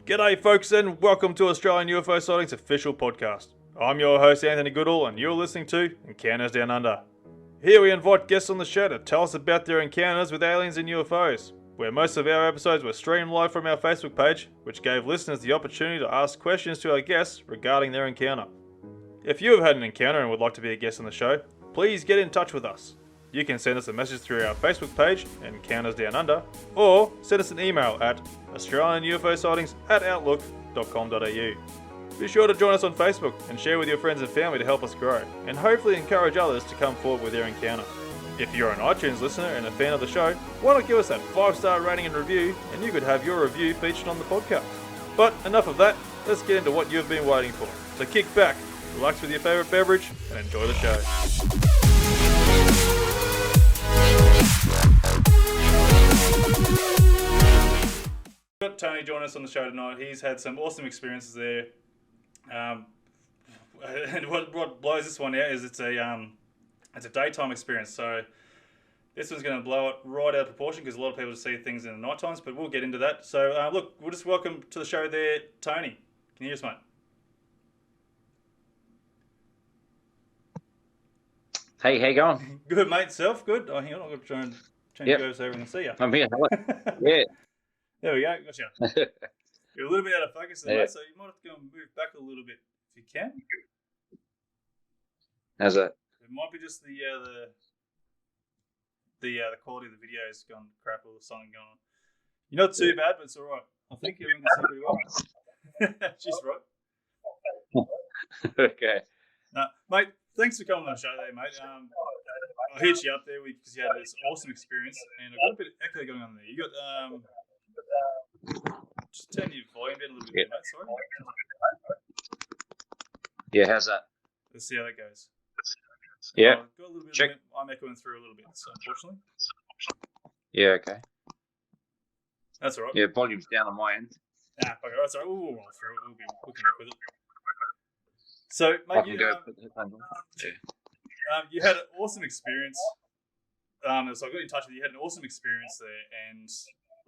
G'day folks and welcome to Australian UFO Sightings official podcast. I'm your host Anthony Goodall and you're listening to Encounters Down Under. Here we invite guests on the show to tell us about their encounters with aliens and UFOs, where most of our episodes were streamed live from our Facebook page, which gave listeners the opportunity to ask questions to our guests regarding their encounter. If you have had an encounter and would like to be a guest on the show, please get in touch with us. You can send us a message through our Facebook page, Encounters Down Under, or send us an email at australianUFOsightings@outlook.com.au. Be sure to join us on Facebook and share with your friends and family to help us grow, and hopefully encourage others to come forward with their encounter. If you're an iTunes listener and a fan of the show, why not give us that 5-star rating and review, and you could have your review featured on the podcast. But enough of that, let's get into what you've been waiting for. So kick back, relax with your favourite beverage, and enjoy the show. We've got Tony joining us on the show tonight. He's had some awesome experiences there. And what blows this one out is it's a daytime experience. So this one's going to blow it right out of proportion because a lot of people see things in the night times, but we'll get into that. So look, we'll just welcome to the show there, Tony. Can you hear us, mate? Hey, how you going? Good, mate. Self? Good? Oh, hang on. I'm going to try and change you over so everyone can see you. I'm here. Hello. Yeah. There we go. Gotcha. You're a little bit out of focus there, mate, so you might have to go and move back a little bit if you can. How's that? It might be just the quality of the video has gone crap or something going on. You're not too bad, but it's all right. I think everyone can see pretty well. Just right. Okay. Mate, thanks for coming on the show there, mate. I hit you up there because you had this awesome experience, and I've got a bit of echo going on there. You got just turn your volume down a little bit, mate. Sorry. Yeah, how's that? Let's see how that goes. Yeah. Got a little bit. Check. I'm echoing through a little bit, so unfortunately. Yeah. Okay. That's all right. Yeah, volume's down on my end. Okay, that's all right. We'll roll through it. We can work with it. So, mate, you had an awesome experience. So I got in touch with you. You had an awesome experience there, and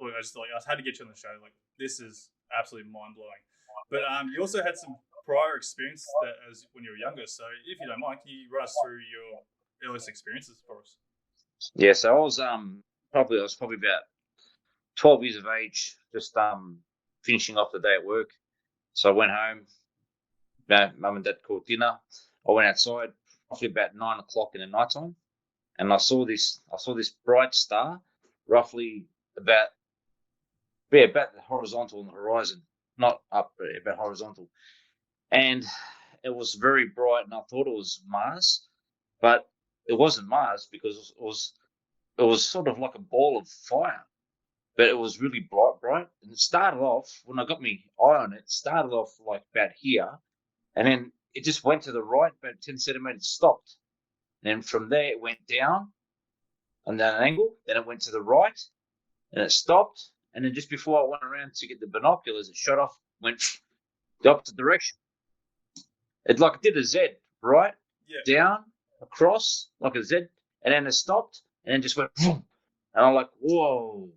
look, I had to get you on the show. Like, this is absolutely mind blowing. But you also had some prior experience that as when you were younger. So, if you don't mind, can you run us through your earliest experiences for us? Yeah. So I was probably about 12 years of age, just finishing off the day at work. So I went home. Mum and Dad called dinner. I went outside roughly about 9 o'clock in the night time, and I saw this bright star, roughly about the horizontal on the horizon, not up, but about horizontal, and it was very bright, and I thought it was Mars, but it wasn't Mars because it was sort of like a ball of fire, but it was really bright, and it started off when I got my eye on it. It started off like about here. And then it just went to the right, about 10 centimeters, stopped. And then from there, it went down on that angle. Then it went to the right, and it stopped. And then just before I went around to get the binoculars, it shot off, went the opposite direction. It did a Z, right? Yeah. Down, across, like a Z. And then it stopped, and then just went, boom. And I'm like, whoa.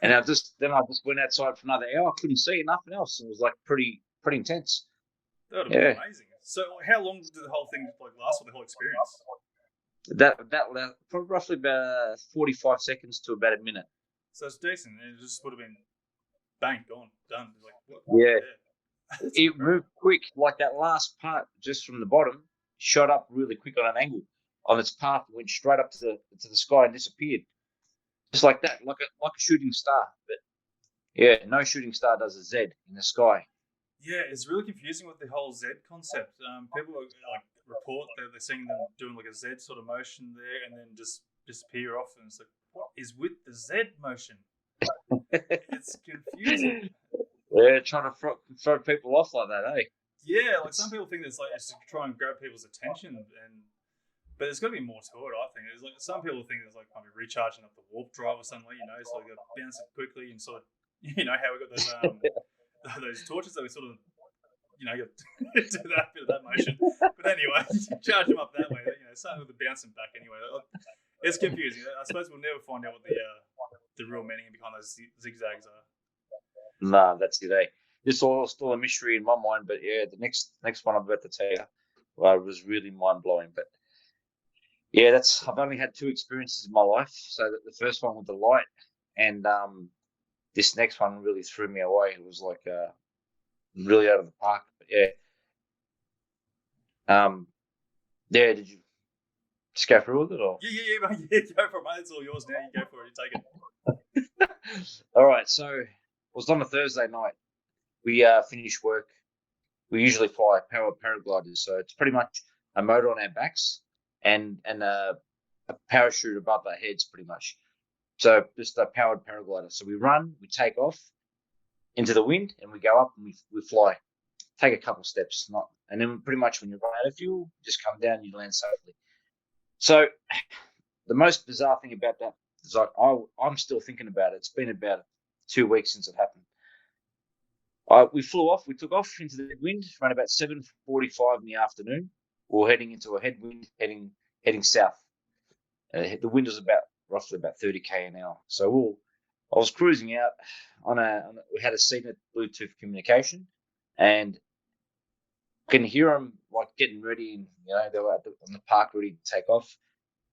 And I just went outside for another hour. I couldn't see nothing else. It was like pretty intense. That would have been amazing. So, how long did the whole thing last for the whole experience? That for roughly about 45 seconds to about a minute. So it's decent. It just would have been bang, gone, done. Like, what? Yeah. It moved quick. Like that last part, just from the bottom, shot up really quick on an angle. On its path, went straight up to the sky and disappeared. Just like that, like a shooting star. But yeah, no shooting star does a Z in the sky. Yeah, it's really confusing with the whole Z concept. People report that they're seeing them doing like a Z sort of motion there and then just disappear off. And it's like, what is with the Z motion? It's confusing. Yeah, trying to throw people off like that, eh? Yeah, like some people think it's to try and grab people's attention, but there's got to be more to it. I think there's like some people think it's like maybe recharging up the warp drive or something, so you got to bounce it quickly and sort of, how we got those torches that we sort of, do that bit of that motion. But anyway, you charge them up that way. Something with the bouncing back anyway. It's confusing. I suppose we'll never find out what the real meaning behind those zigzags are. Nah, that's it. This all still a mystery in my mind. But yeah, the next one I'm about to tell you was really mind blowing. But yeah, I've only had 2 experiences in my life. So the first one with the light, and this next one really threw me away. It was like really out of the park. But yeah, yeah. Did you just go through with it or? Yeah, mate. Yeah, go for it, mate. It's all yours now. You go for it. You take it. All right. So it was on a Thursday night. We finished work. We usually fly paragliders, so it's pretty much a motor on our backs and a parachute above our heads, pretty much. So just a powered paraglider. So we run, we take off into the wind, and we go up and we fly. Take a couple steps, and then pretty much when you run out of fuel, just come down and you land safely. So the most bizarre thing about that is like I'm still thinking about it. It's been about 2 weeks since it happened. We flew off. We took off into the wind around about 7:45 in the afternoon. We were heading into a headwind, heading south. The wind was roughly about 30 km an hour. So I was cruising out we had a CNET Bluetooth communication, and I can hear them like getting ready, and they were on the park ready to take off.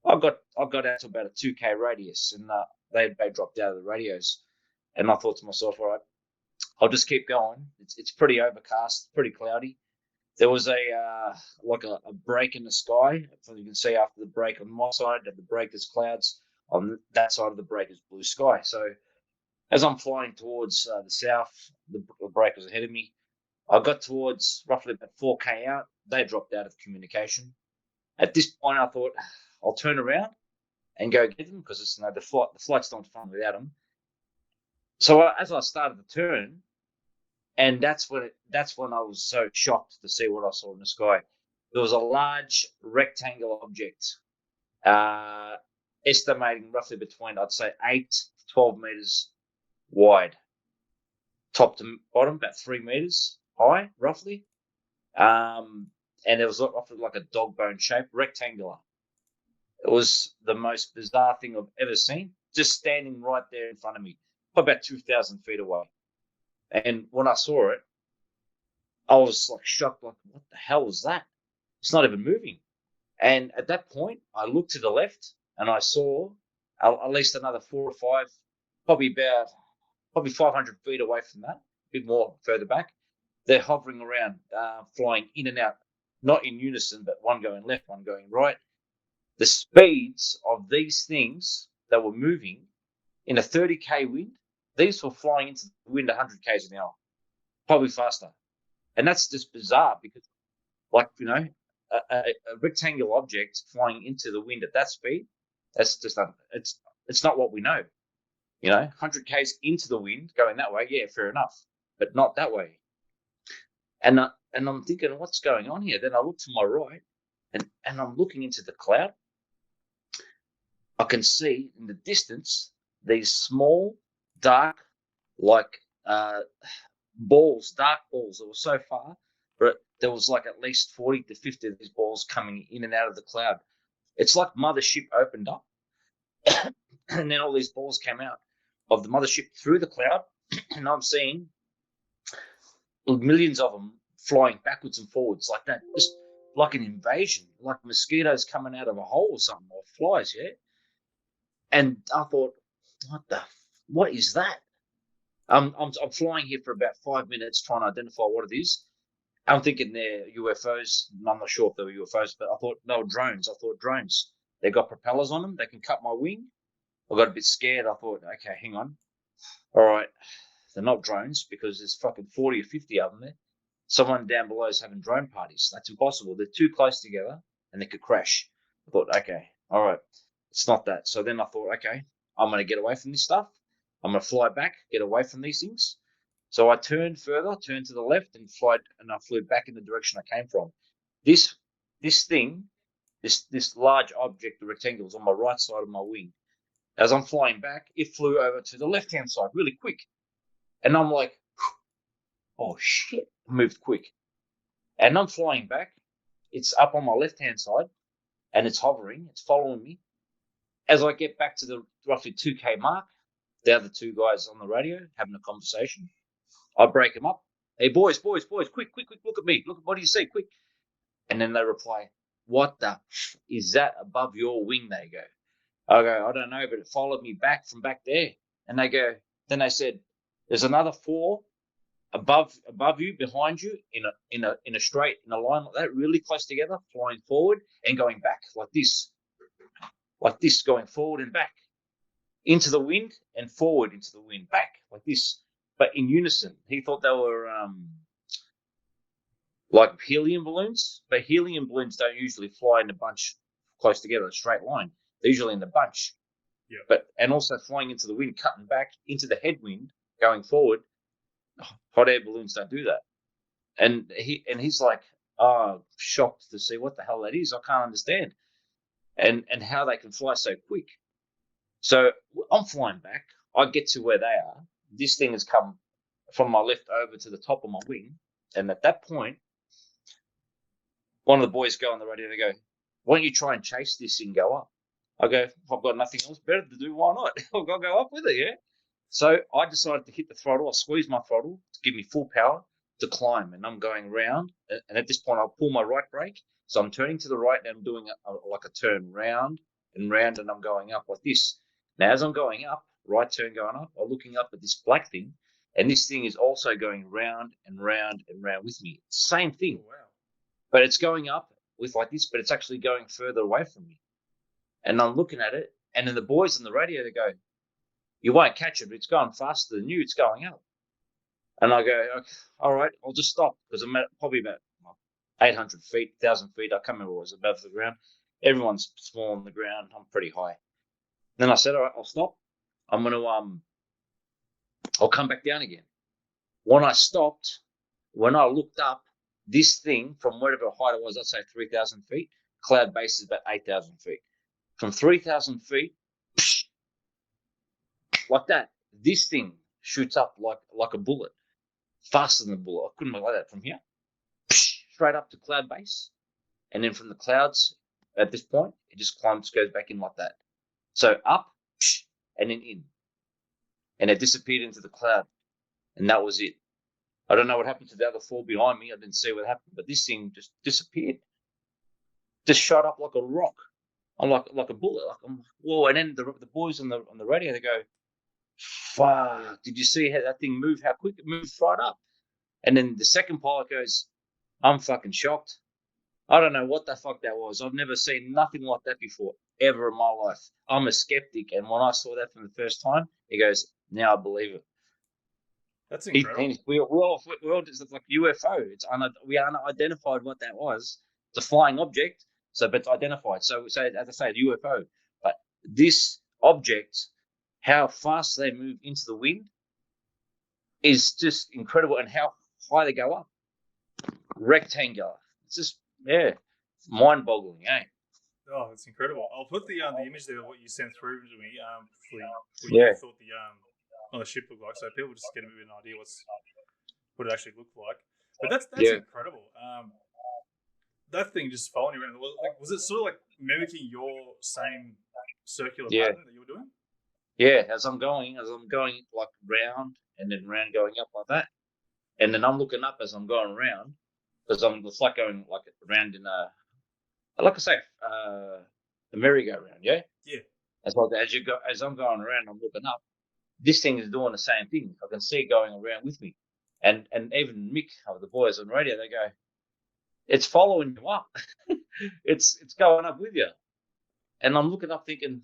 I got out to about a 2K radius, and they dropped out of the radios, and I thought to myself, all right, I'll just keep going. It's pretty overcast, pretty cloudy. There was a break in the sky. So you can see after the break on my side, at the break there's clouds. On that side of the break is blue sky. So as I'm flying towards the south, the break was ahead of me. I got towards roughly about 4K out. They dropped out of communication. At this point, I thought I'll turn around and go get them because the flight's not fun without them. So as I started to turn, and that's when I was so shocked to see what I saw in the sky. There was a large rectangular object, estimating roughly between, I'd say, 8 to 12 meters wide, top to bottom, about 3 meters high, roughly. And it was roughly like a dog bone shape, rectangular. It was the most bizarre thing I've ever seen, just standing right there in front of me, about 2,000 feet away. And when I saw it, I was like shocked, like, what the hell was that? It's not even moving. And at that point, I looked to the left and I saw at least another 4 or 5, probably 500 feet away from that, a bit more further back. They're hovering around, flying in and out, not in unison, but one going left, one going right. The speeds of these things that were moving in a 30K wind, these were flying into the wind 100 Ks an hour, probably faster. And that's just bizarre because, like, a rectangular object flying into the wind at that speed, that's just it's not what we know. 100 Ks into the wind going that way, yeah, fair enough, but not that way. And I'm thinking, what's going on here? Then I look to my right, and I'm looking into the cloud. I can see in the distance these small, dark, like balls, dark balls that were so far, but there was like at least 40 to 50 of these balls coming in and out of the cloud. It's like mothership opened up, and then all these balls came out of the mothership through the cloud, and I'm seeing millions of them flying backwards and forwards like that, just like an invasion, like mosquitoes coming out of a hole or something, or flies, yeah. And I thought, what is that? I'm flying here for about 5 minutes trying to identify what it is. I'm thinking they're UFOs. I'm not sure if they were UFOs, but I thought they were drones. Drones. They got propellers on them. They can cut my wing. I got a bit scared. I thought, okay, hang on. All right, they're not drones because there's fucking 40 or 50 of them there. Someone down below is having drone parties. That's impossible. They're too close together and they could crash. I thought, okay, all right, it's not that. So then I thought, okay, I'm going to get away from this stuff. I'm going to fly back, get away from these things. So I turned to the left and I flew back in the direction I came from. This thing, this large object, the rectangle, was on my right side of my wing. As I'm flying back, it flew over to the left-hand side really quick. And I'm like, oh shit, moved quick. And I'm flying back. It's up on my left-hand side and it's hovering. It's following me. As I get back to the roughly 2K mark, the other 2 guys on the radio having a conversation. I break them up. hey, boys, quick, look at me. Look, what do you see? Quick. And then they reply, what the is that above your wing? They go. I go, I don't know, but it followed me back from back there. And they go, then they said, there's another 4 above you, behind you, in a straight, in a line like that, really close together, flying forward and going back like this, going forward and back into the wind and forward into the wind, back like this, but in unison. He thought they were like helium balloons, but helium balloons don't usually fly in a bunch close together, a straight line. They're usually in the bunch. Yeah. But and also flying into the wind, cutting back into the headwind, going forward. Hot air balloons don't do that. And he's like, oh, shocked to see what the hell that is. I can't understand. And how they can fly so quick. So I'm flying back. I get to where they are. This thing has come from my left over to the top of my wing. And at that point, one of the boys go on the radio. They go, why don't you try and chase this thing, go up? I go, if I've got nothing else better to do, why not? I've got to go up with it, yeah? So I decided to hit the throttle. I squeezed my throttle to give me full power to climb. And I'm going round. And at this point, I'll pull my right brake. So I'm turning to the right and I'm doing like a turn round and round, and I'm going up like this. Now, as I'm going up, right turn going up, I'm looking up at this black thing. And this thing is also going round and round and round with me. Same thing. Wow. But it's going up with like this, but it's actually going further away from me. And I'm looking at it, and then the boys on the radio, they go, you won't catch it, but it's going faster than you. It's going up. And I go, okay, all right, I'll just stop, because I'm at probably about 800 feet, 1,000 feet. I can't remember what it was above the ground. Everyone's small on the ground. I'm pretty high. Then I said, all right, I'll stop. I'm going to, I'll come back down again. When I stopped, when I looked up, this thing, from whatever height it was, I'd say 3,000 feet, cloud base is about 8,000 feet. From 3,000 feet, like that, this thing shoots up like a bullet, faster than a bullet. I couldn't like that from here, straight up to cloud base. And then from the clouds, at this point, it just climbs, goes back in like that. So up, and then in. And it disappeared into the cloud. And that was it. I don't know what happened to the other 4 behind me. I didn't see what happened, but this thing just disappeared. Just shot up like a rock. I'm like a bullet. Like, I'm like, whoa! And then the boys on the radio, they go, "Fuck! Did you see how that thing moved? How quick it moved right up?" And then the second pilot goes, "I'm fucking shocked. I don't know what the fuck that was. I've never seen nothing like that before, ever in my life. I'm a skeptic, and when I saw that for the first time, he goes, now I believe it." That's incredible. We all it's like UFO. We unidentified what that was. It's a flying object, but it's identified. So as I say, the UFO. But this object, how fast they move into the wind, is just incredible, and how high they go up. Rectangular. It's just mind-boggling, eh? Oh, that's incredible. I'll put the image there of what you sent through to me for what Yeah. you thought the ship looked like, so people just get a bit of an idea what it actually looked like. But that's incredible. That thing just following you around. Was it sort of like mimicking your same circular pattern that you were doing? Yeah, as I'm going like round and then round, going up like that, and then I'm looking up as I'm going round, because it's like going like around in a, like I say, a merry-go-round, yeah. Yeah. As I'm going around, I'm looking up. This thing is doing the same thing. I can see it going around with me, and even Mick, the boys on radio, they go, "It's following you up. it's going up with you." And I'm looking up, thinking,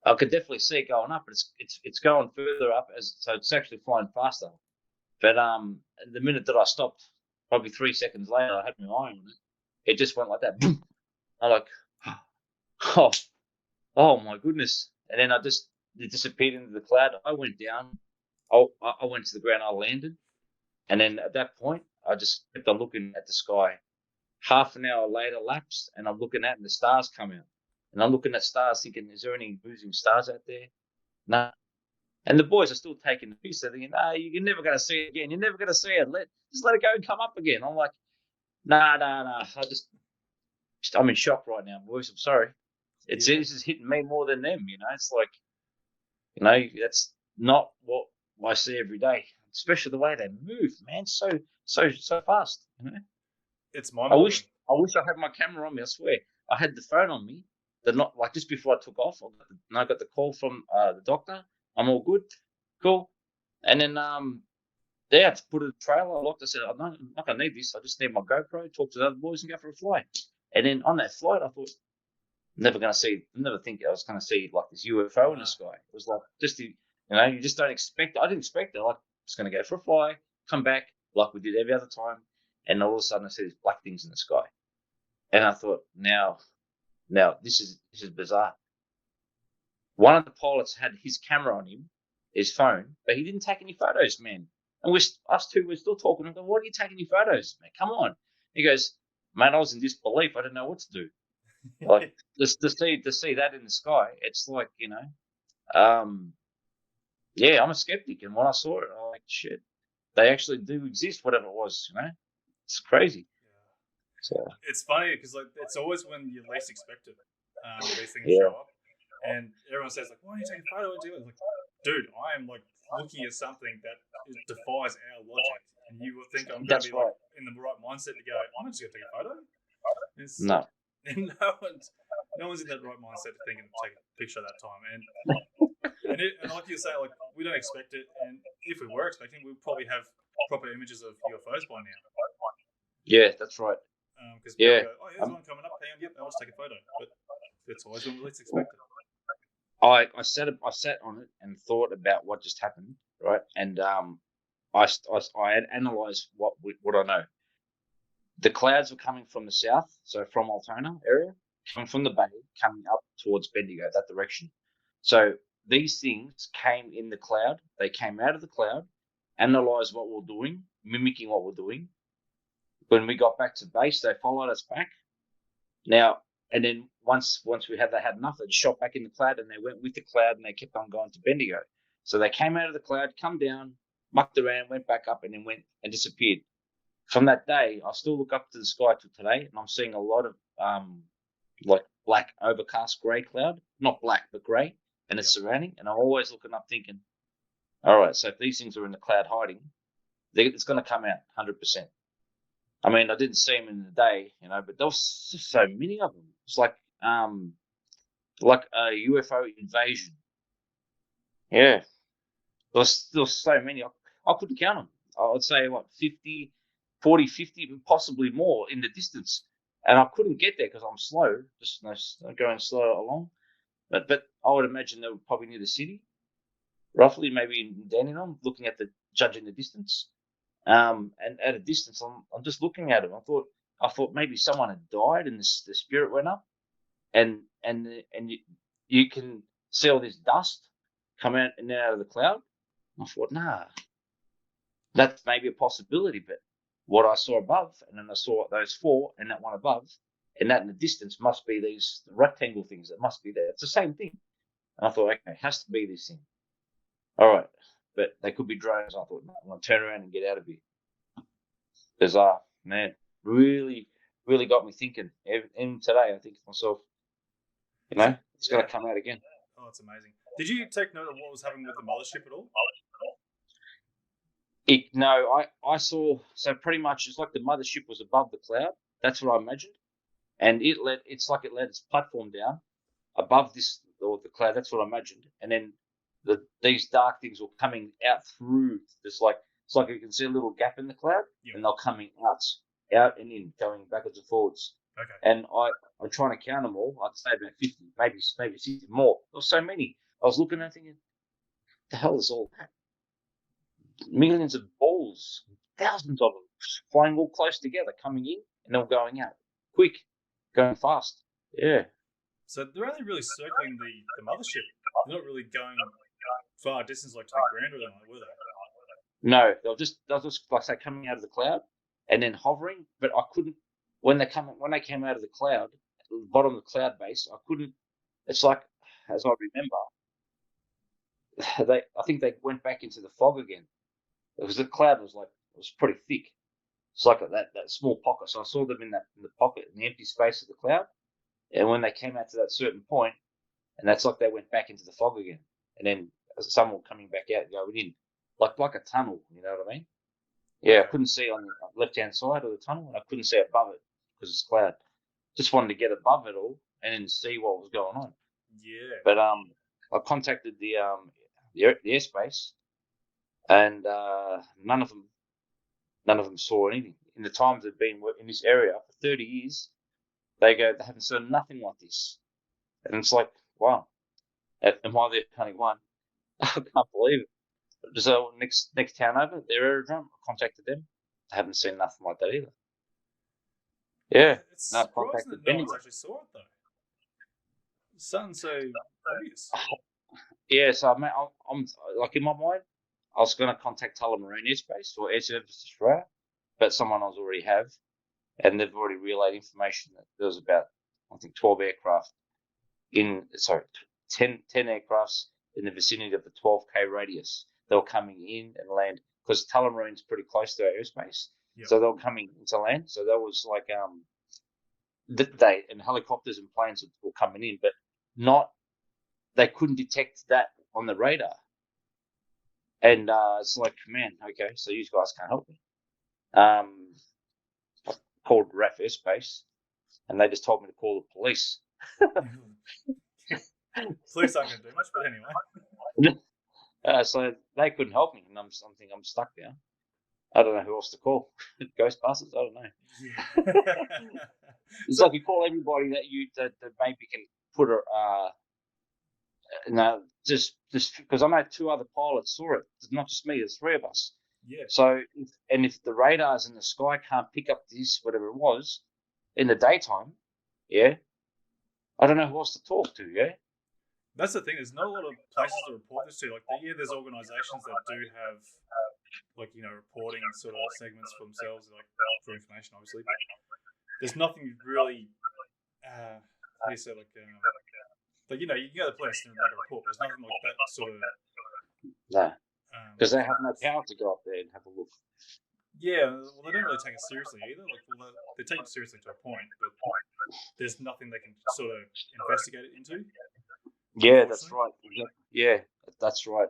I could definitely see it going up, but it's going further up, so it's actually flying faster. But the minute that I stopped, probably 3 seconds later, I had my eye on it. It just went like that. Boom. I'm like, oh my goodness! And then it disappeared into the cloud. I went down. I went to the ground. I landed, and then at that point, I just kept on looking at the sky. Half an hour later lapsed, and I'm looking at, and the stars come out. And I'm looking at stars, thinking, is there any losing stars out there? No. And the boys are still taking the piss. They're thinking, you're never going to see it again. You're never going to see it. Just let it go and come up again. I'm like, nah. I'm in shock right now, boys. I'm sorry. This is hitting me more than them. It's like, that's not what I see every day. especially the way they move, man, so fast. It's I mind-boggling. wish I had my camera on me. I swear, I had the phone on me. Not like just before I took off. I got the call from the doctor. I'm all good, cool. And then yeah, I put a trailer. I locked. I said, I'm not gonna need this. I just need my GoPro. Talk to the other boys and go for a fly. And then on that flight, I thought, never think I was gonna see like this UFO in the sky. It was like you just don't expect. I didn't expect it. Like just gonna go for a fly, come back like we did every other time, and all of a sudden I see these black things in the sky, and I thought, now this is bizarre. One of the pilots had his camera on him, his phone, but he didn't take any photos, man. And us two were still talking. I go, "What are you taking any photos, man? Come on." He goes, "Man, I was in disbelief. I didn't know what to do." Like just to see that in the sky, it's like yeah, I'm a skeptic, and when I saw it, I'm like, shit, they actually do exist. Whatever it was, it's crazy. So it's funny because like it's always when you least expect it, these things Yeah. show up, and everyone says like, "Why are you taking a photo?" Like, dude, I am like looking at something that defies our logic, and you will think I'm going to be like in the right mindset to go, "I'm just going to take a photo." No. And no one's in that right mindset to think and take a picture at that time. And like you say, like we don't expect it, and if we were expecting, we'd probably have proper images of UFOs by now. Yeah, that's right. Because people go, "Oh, here's one coming up. Hang on, yep, I'll just take a photo." But it's always when we least expect it. I sat on it and thought about what just happened, right? And I had analysed what I know. The clouds were coming from the south, so from Altona area, coming from the bay, coming up towards Bendigo, that direction. So these things came in the cloud. They came out of the cloud, analysed what we're doing, mimicking what we're doing. When we got back to base, they followed us back. Now, and then once they had enough, they shot back in the cloud, and they went with the cloud, and they kept on going to Bendigo. So they came out of the cloud, come down, mucked around, went back up, and then went and disappeared. From that day, I still look up to the sky till today, and I'm seeing a lot of like black overcast grey cloud, not black but grey, and it's surrounding. And I'm always looking up, thinking, all right, so if these things are in the cloud hiding, it's going to come out 100%. I mean, I didn't see them in the day, but there was just so many of them. It's like a UFO invasion. Yeah, there was so many. I couldn't count them. I would say what 40, 50, possibly more in the distance. And I couldn't get there because I'm slow, just going slow along. But I would imagine they were probably near the city, roughly, maybe in Dandenong, judging the distance. And at a distance, I'm just looking at them. I thought maybe someone had died and the spirit went up, and you can see all this dust come out of the cloud. I thought, nah, that's maybe a possibility, but what I saw above, and then I saw those four and that one above, and that in the distance must be these rectangle things that must be there. It's the same thing. And I thought, okay, it has to be this thing. All right, but they could be drones. I thought, no, I'm going to turn around and get out of here. Bizarre, man. Really, really got me thinking. Even today, I think to myself, it's going to come out again. Oh, it's amazing. Did you take note of what was happening with the mothership at all? No, I saw. So pretty much, it's like the mothership was above the cloud. That's what I imagined, and it's like it let its platform down above the cloud. That's what I imagined, and then these dark things were coming out through this, like it's like you can see a little gap in the cloud, and they're coming out and in, going backwards and forwards. Okay. And I'm trying to count them all. I'd say about 50, maybe 60 more. There were so many. I was looking at it thinking, the hell is all that? Millions of balls, thousands of them, flying all close together, coming in and then going out, quick, going fast. Yeah. So they're only really circling the mothership. They're not really going far distance, like to the ground or anything, were they? No, they're just like say coming out of the cloud and then hovering. But I couldn't when they came out of the cloud, at the bottom of the cloud base. I couldn't. It's like, as I remember, I think they went back into the fog again. Because the cloud was pretty thick. It's like that small pocket. So I saw them in the pocket, in the empty space of the cloud. And when they came out to that certain point, and that's like they went back into the fog again. And then some were coming back out and going in. like a tunnel. You know what I mean? Yeah, I Okay. couldn't see on the left-hand side of the tunnel, and I couldn't see above it because it's cloud. Just wanted to get above it all and then see what was going on. Yeah. But I contacted the airspace, and none of them saw anything. In the times they've been in this area for 30 years, they haven't seen nothing like this, and it's like, wow, am I the only one? I can't believe it. So next town over, their aerodrome, I contacted them. I haven't seen nothing like that either. Yeah, It's no, I surprising contacted that no one's anyway. actually saw it though. Something so obvious. Yeah, so I'm like in my mind, I was going to contact Tullamarine Airspace or Air Services Australia, but someone else already have, and they've already relayed information that there was about, I think, 12 aircraft sorry, 10 aircrafts in the vicinity of the 12K radius. They were coming in and land because Tullamarine's pretty close to our airspace, Yep. so they were coming into land. So that was like they and helicopters and planes were coming in, but not they couldn't detect that on the radar. And it's like, man, okay, so you guys can't help me. I called RAF Airspace, and they just told me to call the police. Police aren't going to do much, but anyway. So they couldn't help me, and I'm thinking I'm stuck now. I don't know who else to call. Ghostbusters? I don't know. Yeah. It's So like you call everybody that maybe can put a no, just because I know two other pilots saw it. It's not just me. There's three of us. yeah, So if the radars in the sky can't pick up this whatever it was in the daytime, yeah, I don't know who else to talk to. Yeah, that's the thing. There's not a lot of places to report this to. Like, yeah, there's organisations that do have, like, reporting sort of segments for themselves, like for information, obviously. But there's nothing really. How do you say, like you can go to the police and make a report. But there's nothing like that sort of. no, because they Like, have no power to go up there and have a look. yeah, well, they don't really take it seriously either. Like, well, they take it seriously to a point, but there's nothing they can sort of investigate it into. Yeah, that's Unfortunately. right. Yeah, that's right.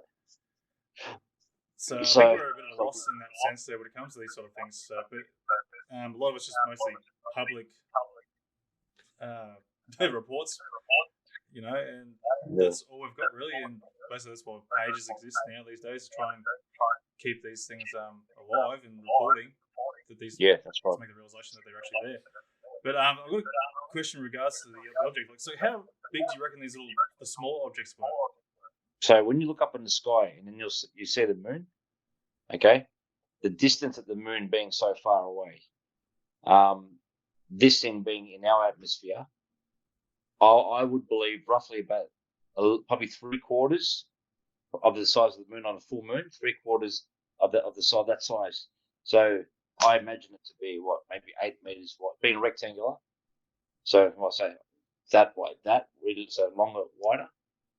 So I think So we're a bit of a loss in that sense there when it comes to these sort of things. But a lot of it's just mostly public uh, reports, and yeah, that's all we've got really. And basically, that's why pages exist now these days to try and keep these things alive and reporting that these yeah, that's to right. make the realization that they're actually there. But I've got a question in regards to the object. Like, so how big do you reckon the small objects were? So when you look up in the sky and then you see the moon, okay, the distance of the moon being so far away, this thing being in our atmosphere, I would believe roughly about probably 3/4 of the size of the moon on a full moon, 3/4 of the size that size. So I imagine it to be what, maybe 8 meters wide, being rectangular. So I say that wide, that really, so longer, wider,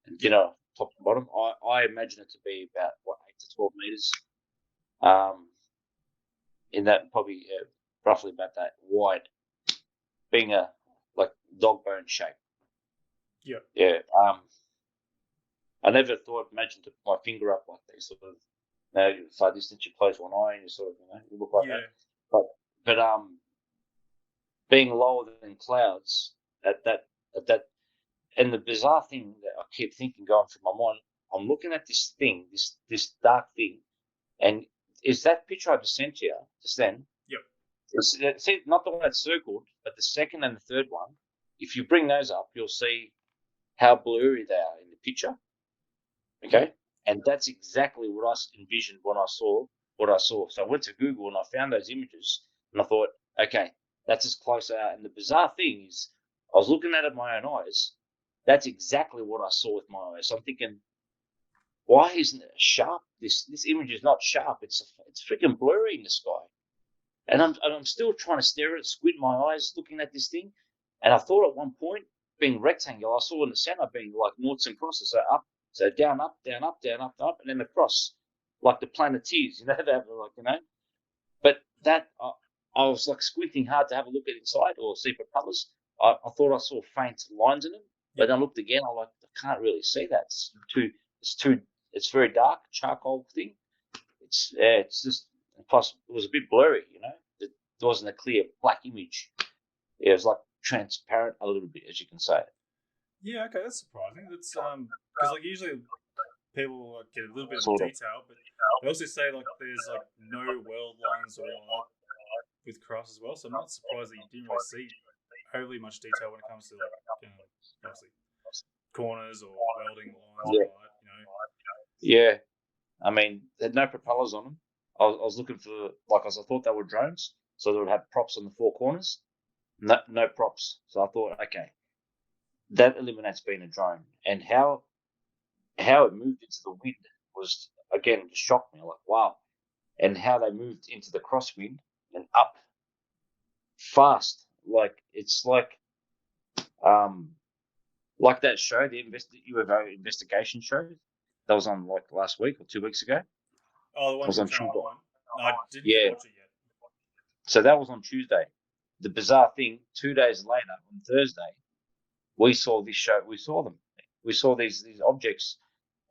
and Yep. top to bottom. I imagine it to be about what, 8 to 12 meters. Um, in that probably roughly about that wide, being a like dog bone shape. Yep. Yeah. I never thought, imagine to put my finger up like this, sort of, far distance, you close one eye and you sort of, you look like that. Yeah. But being lower than clouds at that, and the bizarre thing that I keep thinking going through my mind, I'm looking at this thing, this dark thing, and is that picture I just sent you just then? Yep. It's not the one that's circled, but the second and the third one. If you bring those up, you'll see how blurry they are in the picture. Okay, and that's exactly what I envisioned when I saw what I saw. So I went to Google and I found those images, and I thought, okay, that's as close out. And the bizarre thing is, I was looking at it with my own eyes. That's exactly what I saw with my eyes. So I'm thinking, why isn't it sharp? This image is not sharp. It's freaking blurry in the sky. And I'm still trying to stare at it, squint my eyes, looking at this thing. And I thought at one point, being rectangular, I saw in the center being like noughts and crosses, so up, so down, up, down, up, down, up, up, and then across, like the Planeteers, they have like. But that I was like squinting hard to have a look at inside or see propellers. I thought I saw faint lines in them, but Yep. then I looked again. I can't really see that. It's very dark, charcoal thing. it's just, plus it was a bit blurry, there wasn't a clear black image. Yeah, it was like transparent a little bit, as you can say. Yeah, okay, that's surprising. That's because like usually people like, get a little bit of Sort of. detail, but they also say like there's like no world lines or anything like that with crafts as well. So I'm not surprised that you didn't really see overly much detail when it comes to like obviously corners or welding lines or Yeah. anything like that. Yeah. I mean, they had no propellers on them. I was looking for, I thought they were drones, so they would have props on the four corners. No props. So I thought, okay, that eliminates being a drone. And how it moved into the wind was, again, just shocked me. Like, wow. And how they moved into the crosswind and up fast. Like, it's like that show, the UFO investigation show that was on like last week or 2 weeks ago. Oh, the one Was from on Channel Tuesday. 9. No, I didn't Yeah. watch it yet. So that was on Tuesday. The bizarre thing, 2 days later, on Thursday, we saw this show. We saw them. We saw these objects.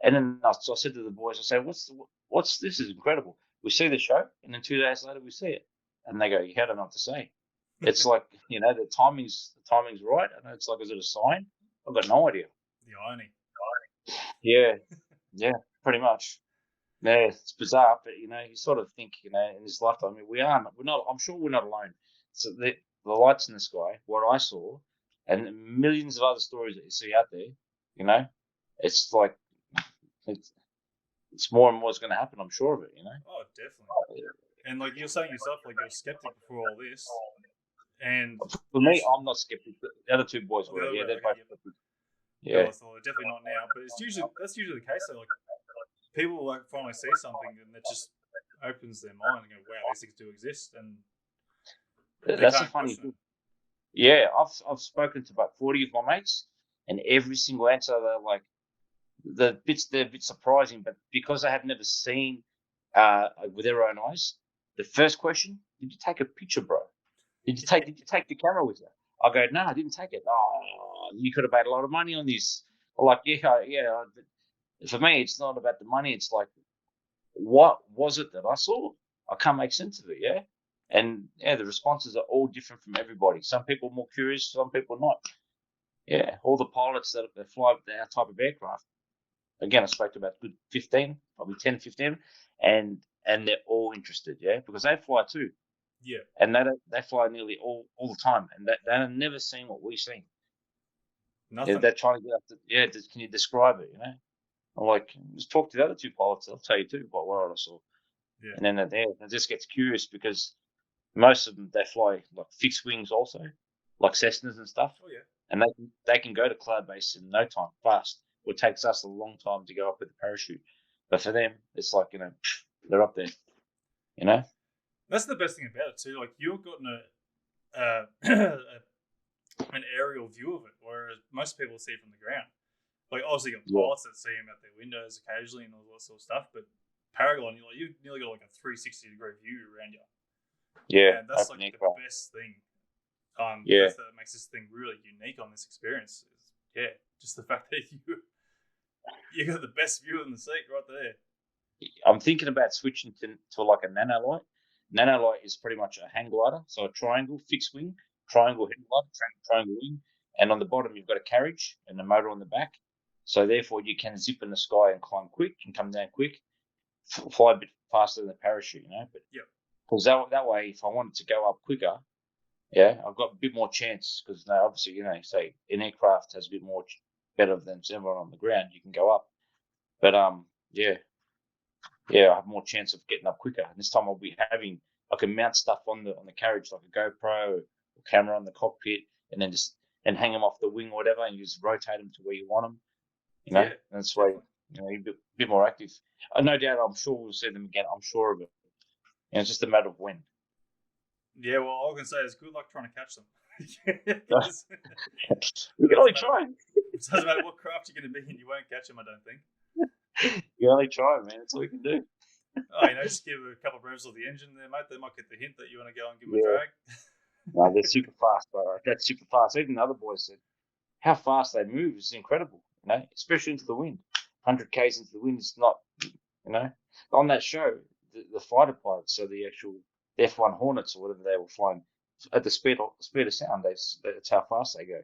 And then I said to the boys, I said, what's this? Is incredible. We see the show, and then 2 days later we see it. And they go, you don't know what to say. It's like, the timing's right. And it's like, is it a sign? I've got no idea. The irony. Yeah, pretty much. Yeah, it's bizarre, but you sort of think, in this lifetime, we're not. I'm sure we're not alone. So the lights in the sky, what I saw, and millions of other stories that you see out there, it's like it's more and more is going to happen. I'm sure of it. Oh, definitely. And like you're saying yourself, like you're skeptic before all this, and for me, I'm not skeptic. The other two boys were. Yeah, they're both skeptic. Yeah. Well, definitely not now, but that's usually the case. Though, like people like finally see something and it just opens their mind and go, "Wow, these things do exist." And that's a funny thing. Yeah, I've spoken to about 40 of my mates, and every single answer they're like, they're a bit surprising, but because they have never seen with their own eyes, the first question: did you take a picture, bro? Did you take the camera with you? I go, no, I didn't take it. Oh, you could have made a lot of money on this. I'm like, yeah. For me, it's not about the money. It's like, what was it that I saw? I can't make sense of it. Yeah. And yeah, the responses are all different from everybody. Some people are more curious, some people not. Yeah. All the pilots that fly our type of aircraft, again, I spoke to about good 15, probably 10, 15, and they're all interested. Yeah. Because they fly too. Yeah. And they fly nearly all the time, and they have never seen what we've seen. Nothing. They're trying to get up to, can you describe it, I'm like, just talk to the other two pilots, they'll tell you too what I saw. Yeah. And then it just gets curious because most of them, they fly like fixed wings also, like Cessnas and stuff. Oh, yeah. And they can go to cloud base in no time, fast. It takes us a long time to go up with the parachute. But for them, it's like, they're up there, That's the best thing about it too. Like you've gotten an aerial view of it, whereas most people see it from the ground. Like obviously you got pilots that see them out their windows occasionally and all that sort of stuff, but paragliding, you nearly got like a 360-degree view around you. Yeah, and that's like the best thing. That makes this thing really unique on this experience. Just the fact that you got the best view in the seat right there. I'm thinking about switching to like a nanolight. Nanolight is pretty much a hang glider, so a triangle fixed wing, triangle head glider, triangle wing, and on the bottom you've got a carriage and a motor on the back. So therefore you can zip in the sky and climb quick and come down quick, fly a bit faster than the parachute, But because that way, if I wanted to go up quicker, I've got a bit more chance because obviously, say an aircraft has a bit more better than everyone on the ground. You can go up, but I have more chance of getting up quicker. And this time I'll be having, I can mount stuff on the carriage like a GoPro or camera on the cockpit, and then and hang them off the wing or whatever, and you just rotate them to where you want them. And that's why you're a bit more active. No doubt, I'm sure we'll see them again. I'm sure of it. It's just a matter of when. Yeah, well, all I can say is good luck trying to catch them. You can only try. It doesn't matter what craft you're going to be in, you won't catch them, I don't think. You only try, man. That's all you can do. Just give a couple of revs of the engine there, mate. They might get the hint that you want to go and give them a drag. No, they're super fast, bro. That's super fast. Even the other boys said how fast they move is incredible, especially into the wind. 100 k's into the wind is not, on that show, the fighter pilots, so the actual F-1 Hornets or whatever they were flying at the speed of sound. That's how fast they go.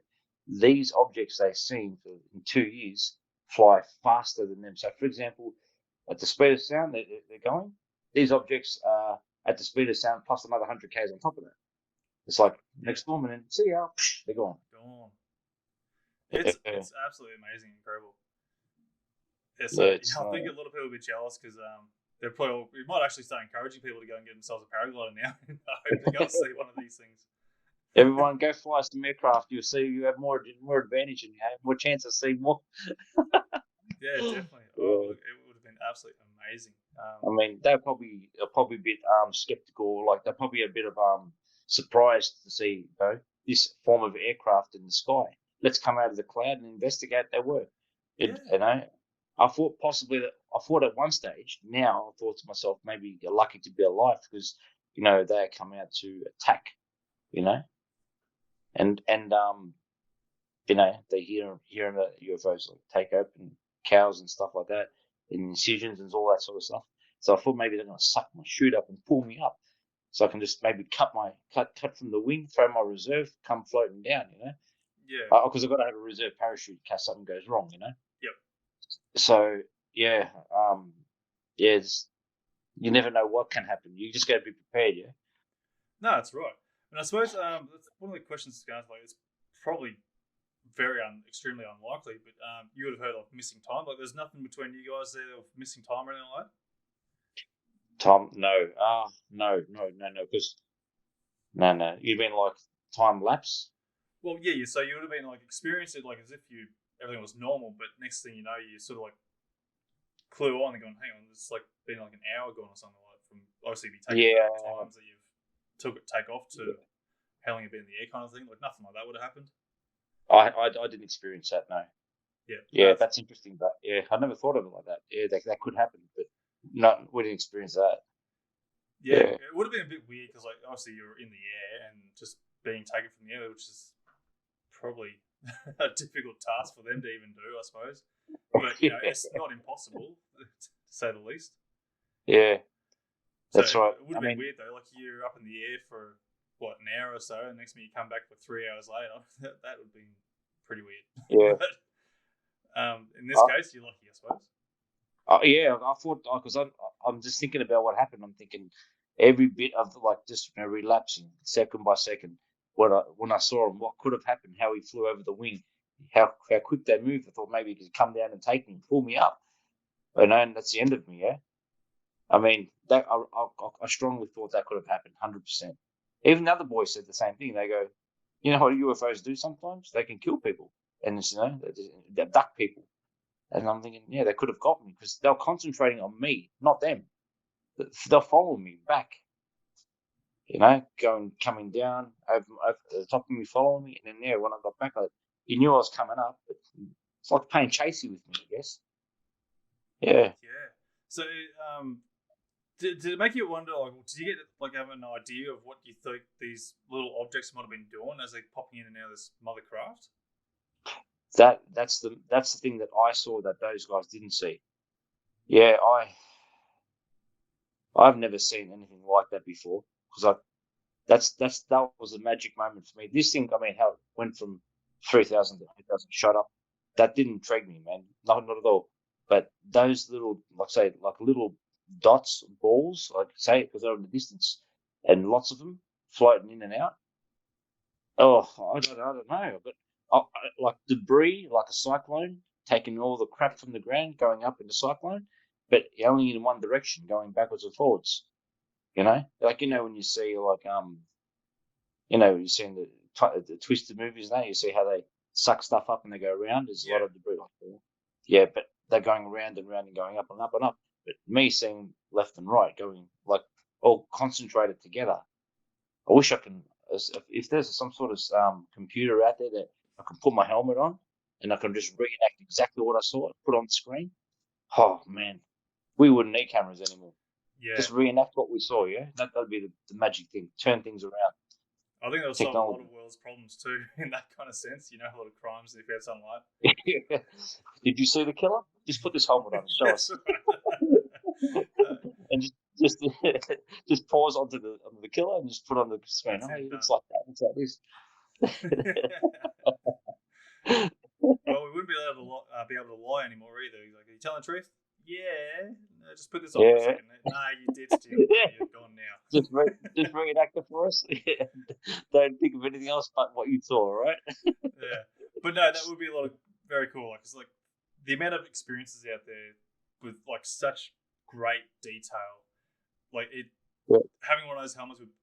These objects they seen in 2 years fly faster than them. So, for example, at the speed of sound they're going, these objects are at the speed of sound plus another 100 k's on top of that. It's like next storm and then see ya, they're gone. Gone. It's absolutely amazing, incredible. It's, I think a lot of people will be jealous because they're probably we might actually start encouraging people to go and get themselves a paraglider now. I hope they go and see one of these things. Everyone go fly some aircraft. You'll see you have more advantage and you have more chance to see more. Yeah, definitely. Oh, it would have been absolutely amazing. I mean, they're probably a bit skeptical. Like they're probably a bit of surprised to see this form of aircraft in the sky. Let's come out of the cloud and investigate. They were, you know. I thought possibly that. I thought at one stage. Now I thought to myself, maybe you're lucky to be alive because they come out to attack. And they hear the UFOs like take open cows and stuff like that, and incisions and all that sort of stuff. So I thought maybe they're going to suck my chute up and pull me up, so I can just maybe cut from the wing, throw my reserve, come floating down. Yeah. Because I've got to have a reserve parachute in case something goes wrong. Yep. So yeah, you never know what can happen. You just got to be prepared. Yeah. No, that's right. And I suppose that's one of the questions to ask. Like, it's probably very extremely unlikely, but you would have heard of missing time. Like, there's nothing between you guys there of missing time or anything like that. Time? No. No. Because no. You've been like time lapse. Well, yeah. So you would have been like experienced it like as if everything was normal, but next thing you know, you sort of like clue on and going, hang on, it's like been like an hour gone or something like that. From obviously be taking times that you've take off to how long you've been in the air kind of thing. Like nothing like that would have happened. I didn't experience that. No. Yeah. That's interesting. But I never thought of it like that. Yeah, that could happen, but no, we didn't experience that. Yeah, it would have been a bit weird because like obviously you're in the air and just being taken from the air, which is probably a difficult task for them to even do, I suppose. But it's not impossible to say the least. Yeah. That's right. It would have been weird though. Like you're up in the air for an hour or so, and next minute you come back for 3 hours later. That would be pretty weird. Yeah. But, in this case, you're lucky, I suppose. I thought because I'm just thinking about what happened. I'm thinking every bit of just relapsing second by second. When I saw him, what could have happened? How he flew over the wing, how quick they moved. I thought maybe he could come down and take me, pull me up. And that's the end of me. Yeah. I mean, that I strongly thought that could have happened, 100%. Even the other boys said the same thing. They go, you know what UFOs do sometimes? They can kill people, and they abduct people. And I'm thinking, they could have got me because they're concentrating on me, not them. They'll follow me back. Coming down over the top of me, following me, and then when I got back, he knew I was coming up. But it's like playing chasey with me, I guess. Yeah. Yeah. So, did it make you wonder? Like, did you get have an idea of what you think these little objects might have been doing as they're popping in and out of this mother craft? That's the thing that I saw that those guys didn't see. Yeah, I've never seen anything like that before because that was a magic moment for me. This thing, I mean, how it went from 3,000 to 2,000 shot up, that didn't intrigue me, man. Not at all. But those little, little dots, balls, because they're in the distance, and lots of them floating in and out. Oh, I don't know, but like debris, like a cyclone, taking all the crap from the ground, going up in the cyclone, but only in one direction, going backwards and forwards. When you see you see in the Twisted movies now, you see how they suck stuff up and they go around. There's a lot of debris like that. Yeah, but they're going around and round and going up and up and up. But me seeing left and right going all concentrated together. I wish I can. If there's some sort of computer out there that I can put my helmet on and I can just reenact exactly what I saw, put on the screen. Oh man, we wouldn't need cameras anymore. Yeah. Just reenact what we saw. Yeah, that'd be the magic thing. Turn things around. I think that'll solve a lot of world's problems too, in that kind of sense. A lot of crimes if you had something like. Did you see the killer? Just put this helmet on and show us. And just just pause onto the killer and just put on the screen. That's Oh, it. it Done. looks like that. Looks like this. Well, we wouldn't be allowed to be able to lie anymore either. He's like, "Are you telling the truth?" Yeah. No, just put this on for a Yeah. second. Nah, you did steal it. You're gone now. Just reenact it for us. Yeah. Don't think of anything else but what you saw, right? Yeah, but no, that would be a lot of very cool. Like, it's like the amount of experiences out there with like such great detail. Like it, Yeah. having one of those helmets would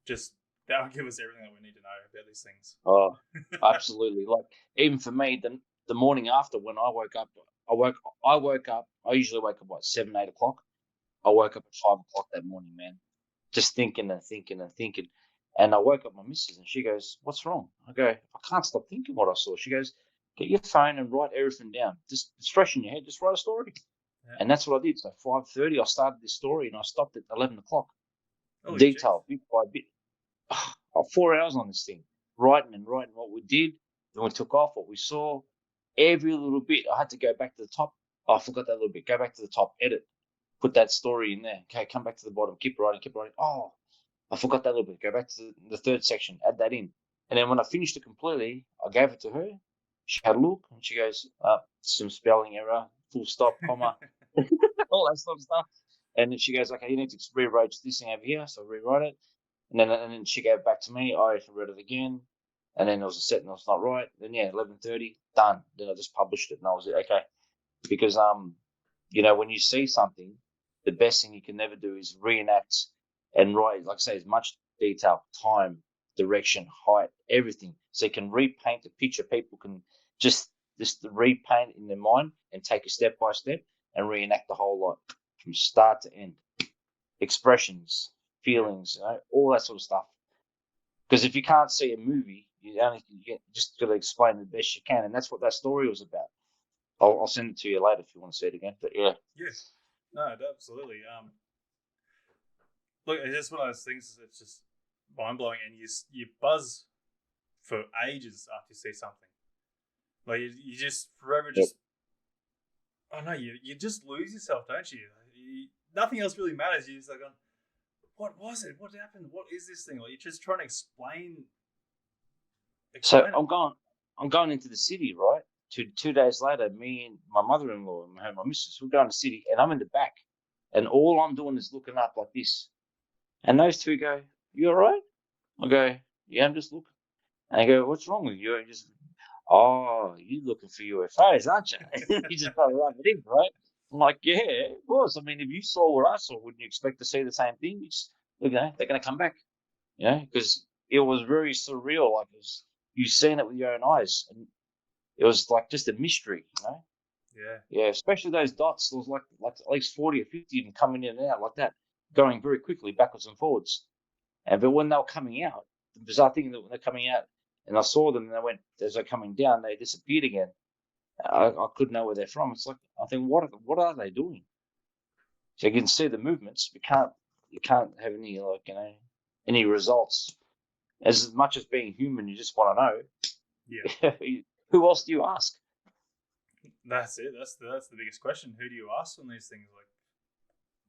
just that would give us everything that we need to know about these things. Oh, absolutely. Like even for me, the morning after when I woke up, I woke up. I usually wake up what 7, 8 o'clock. I woke up at 5 o'clock that morning, man, just thinking and thinking and thinking. And I woke up my missus and she goes, "What's wrong?" I go, "I can't stop thinking what I saw." She goes, "Get your phone and write everything down. Just it's fresh in your head. Just write a story." Yeah. And that's what I did. So 5:30, I started this story and I stopped at 11 o'clock. Holy Detail, bit by bit. 4 hours on this thing, writing and writing what we did. Then we took off what we saw. Every little bit. I had to go back to the top. Oh, I forgot that little bit. Go back to the top, edit, put that story in there. Okay, come back to the bottom, keep writing, keep writing. Oh, I forgot that little bit. Go back to the third section, add that in. And then when I finished it jeez. I gave it to her. She had a look and she goes, some spelling error, full stop, comma, all that sort of stuff. And then she goes, "Okay, you need to rewrite this thing over here." So I rewrite it. And then she gave it back to me. I read it again. And then there was a setting that was not right. Then, yeah, 11:30, done. Then I just published it and I was like, okay. Because, when you see something, the best thing you can never do is reenact and write, like I say, as much detail, time, direction, height, everything. So you can repaint the picture. People can just repaint in their mind and take it step by step and reenact the whole lot from start to end. Expressions, feelings, all that sort of stuff. Because if you can't see a movie, you just got to explain the best you can, and that's what that story was about. I'll send it to you later if you want to see it again. But yeah, Yes. No, absolutely. Look, it's just one of those things that's just mind blowing, and you buzz for ages after you see something. Like you just forever just. Yep. Oh no, you just lose yourself, don't you? Nothing else really matters. You're just like, what was it? What happened? What is this thing? Like you're just trying to explain so it. I'm going into the city, right? 2 days later, me and my mother-in-law and my missus, we're going to the city, and I'm in the back, and all I'm doing is looking up like this. And those two go, "You all right?" I go, "Yeah, I'm just looking." And they go, "What's wrong with you?" I just, "Oh, you looking for UFOs, aren't you?" You just got to rub it in, right? I'm like, "Yeah, of course. I mean, if you saw what I saw, wouldn't you expect to see the same thing?" It's, they're going to come back, because it was very surreal. Like you've seen it with your own eyes, and it was like just a mystery, Yeah. Yeah, especially those dots. There was like at least 40 or 50 of them coming in and out like that, going very quickly backwards and forwards. But when they were coming out, the bizarre thing that when they're coming out, and I saw them, and they went as they're coming down, they disappeared again. I couldn't know where they're from. It's like I think, what are they doing? So you can see the movements. You can't have any any results. As much as being human, you just want to know. Yeah. Who else do you ask? That's it. That's the biggest question. Who do you ask on these things? Like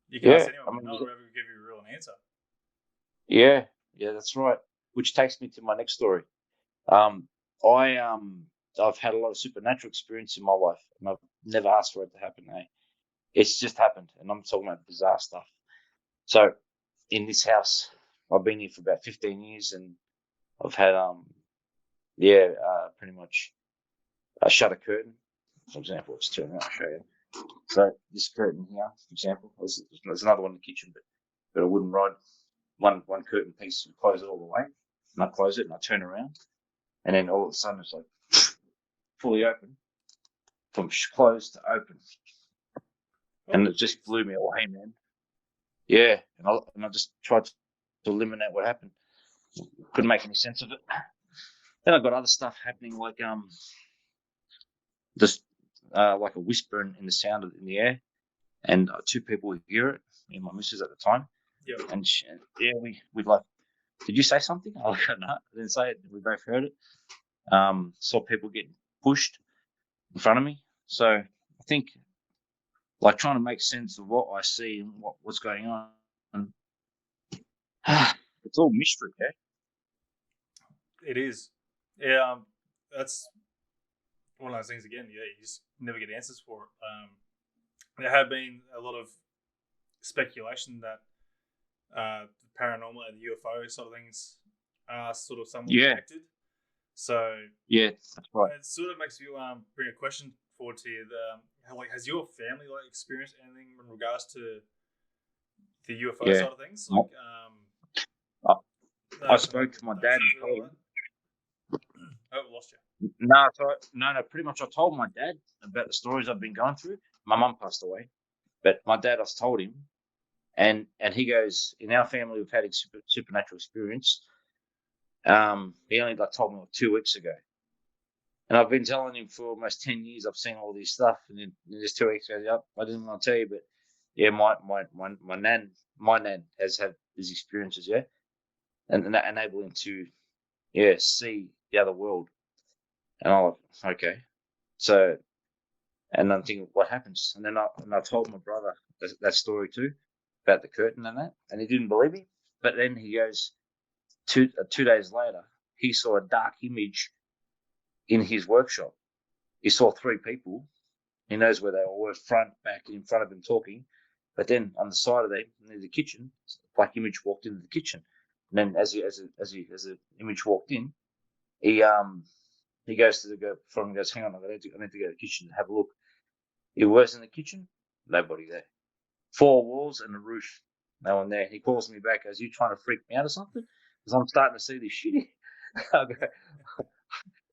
you can ask anyone, but no one will ever give you a real answer. Yeah, that's right. Which takes me to my next story. I've had a lot of supernatural experience in my life, and I've never asked for it to happen. It's just happened, and I'm talking about bizarre stuff. So, in this house, I've been here for about 15 years, and I've had pretty much a shutter curtain. For example, let's turn around and show you. So this curtain here, for example, there's another one in the kitchen, but a wooden rod, one curtain piece, and close it all the way, and I close it and I turn around, and then all of a sudden it's like fully open, from closed to open, and it just blew me away, man. Yeah, and I just tried to eliminate what happened. Couldn't make any sense of it. Then I got other stuff happening, like just like a whisper in the sound in the air, and two people would hear it. Me and my missus at the time. Yeah. And we'd like, "Did you say something?" I was like, "No, I didn't say it." We both heard it. Saw people getting pushed in front of me. So I think, like, trying to make sense of what I see and what's going on, It's all mystery, eh? It is. Yeah, that's one of those things again. Yeah, you just never get answers for it. There have been a lot of speculation that the paranormal and the UFO sort of things are sort of somewhat Yeah, connected. So yeah, that's right. it sort of makes you bring a question forward to you. Has your family experienced anything in regards to the UFO Yeah. side of things? Like I, I some spoke to my dad and abductions and told all him. that. Oh, lost you. No, no. Pretty much, I told my dad about the stories I've been going through. My mum passed away, but my dad, I told him, and he goes, in our family, we've had supernatural experience. He only told me 2 weeks ago, and I've been telling him for almost 10 years. I've seen all this stuff, and then just 2 weeks ago, yep, I didn't want to tell you, but yeah, my nan has had these experiences, yeah, and that enable him to see the other world. And I'm like, okay, so. And I'm thinking, what happens? And then I told my brother that story too, about the curtain and that, and he didn't believe me. But then he goes, 2 days later, he saw a dark image in his workshop. He saw 3 people. He knows where they all were, front, back, in front of him talking. But then on the side of them, near the kitchen, a black image walked into the kitchen. And then as the image walked in, he goes to the go from and goes, hang on, I need to go to the kitchen and have a look. He was in the kitchen, nobody there. 4 walls and a roof, no one there. He calls me back, goes, you trying to freak me out or something? Because I'm starting to see this shit. I go,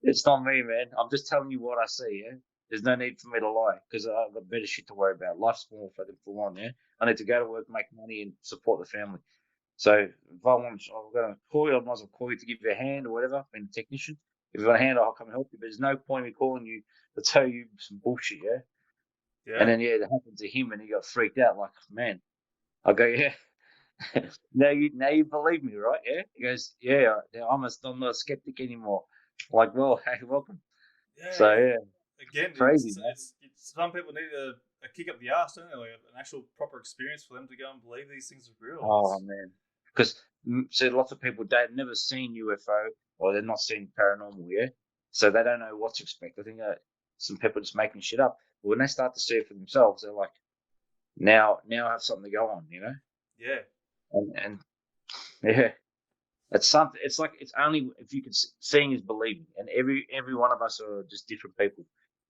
it's not me, man. I'm just telling you what I see, yeah? There's no need for me to lie because I've got better shit to worry about. Life's more fucking full on, yeah? I need to go to work, make money, and support the family. So if I'm going to call you, I might as well call you to give you a hand or whatever, being a technician. If you want a hand, I'll come and help you. But there's no point in me calling you to tell you some bullshit, yeah? And Yeah. then it happened to him, and he got freaked out. Like, man, I go, yeah. now you believe me, right? Yeah. He goes, yeah. I'm not a skeptic anymore. Like, well, hey, welcome. Yeah. So yeah, Again, crazy, man. it's some people need a kick up the ass, don't they? Like an actual proper experience for them to go and believe these things are real. Oh man, because so lots of people they've never seen UFO or they're not seen paranormal, yeah. So they don't know what to expect. I think some people just making shit up. But when they start to see it for themselves, they're like, now I have something to go on, you know. Yeah. And yeah, it's something. It's like it's only if you can seeing is believing, and every one of us are just different people.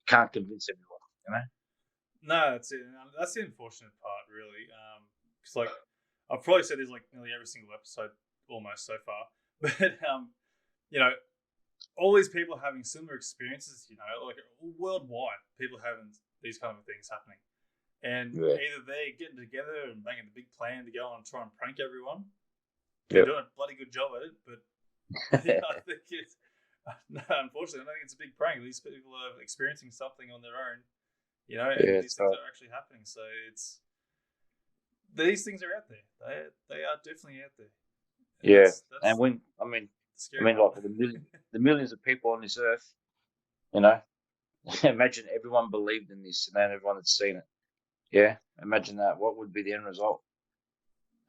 Can't convince everyone, you know. No, that's it. That's the unfortunate part, really. Because I've probably said this nearly every single episode, almost so far. But you know, all these people having similar experiences. You know, like worldwide, people having these kind of things happening, and Yeah. either they're getting together and making a big plan to go and try and prank everyone. Yep. They're doing a bloody good job at it, but I think it's no, unfortunately, I don't think it's a big prank. These people are experiencing something on their own, you know, and Yeah, these things are actually happening. So these things are out there. They are definitely out there. And yeah. that's And when the I scary mean, part. like the millions of people on this earth, you know, imagine everyone believed in this and then everyone had seen it. Yeah, imagine that. What would be the end result?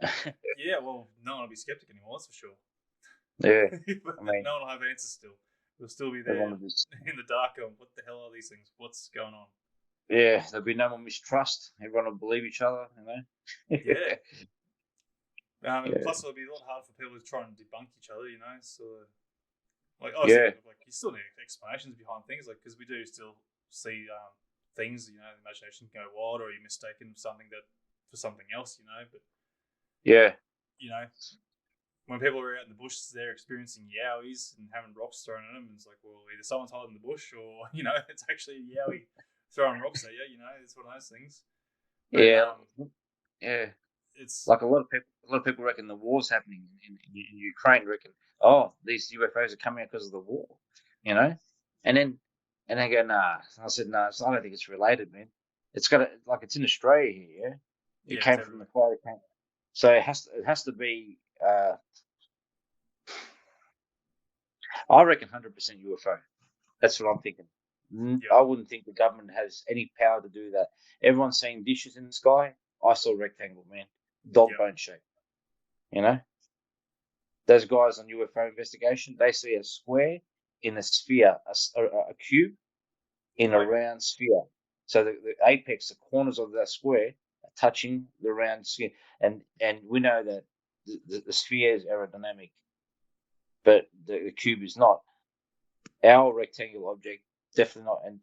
Yeah, well, no one will be skeptic anymore. That's for sure. Yeah, But I mean, no one will have answers still. We'll still be there everyone would just, in the dark on what the hell are these things? What's going on? yeah, there'd be no more mistrust. Everyone would believe each other, you know. Yeah. And Yeah, plus, it'll be a lot harder for people to try and debunk each other, you know. So, yeah, obviously, you still need explanations behind things, because we do still see things, you know, the imagination can go wild, or you're mistaken for something else, you know. But yeah, you know, when people are out in the bush, they're experiencing yowies and having rocks thrown at them, and it's like, well, either someone's hiding in the bush, or it's actually a yowie throwing rocks at you. You know, it's one of those things. But yeah, yeah. it's Like a lot of people reckon the war's happening in Ukraine. Reckon, oh, these UFOs are coming out because of the war, you know. And they go, nah. I said, no, I don't think it's related, man. It's got it's in Australia here. Yeah, it yeah, it's came from the everywhere. cloud. So it has to be. I reckon 100% UFO. That's what I'm thinking. Yeah, I wouldn't think the government has any power to do that. Everyone's seeing dishes in the sky. I saw rectangle, man, dog yeah, bone shape. You know, those guys on UFO investigation, they see a square in a sphere, a cube in a Right. round sphere. So the apex, the corners of that square are touching the round sphere. And we know that the sphere is aerodynamic, but the cube is not. Our rectangular object definitely not, and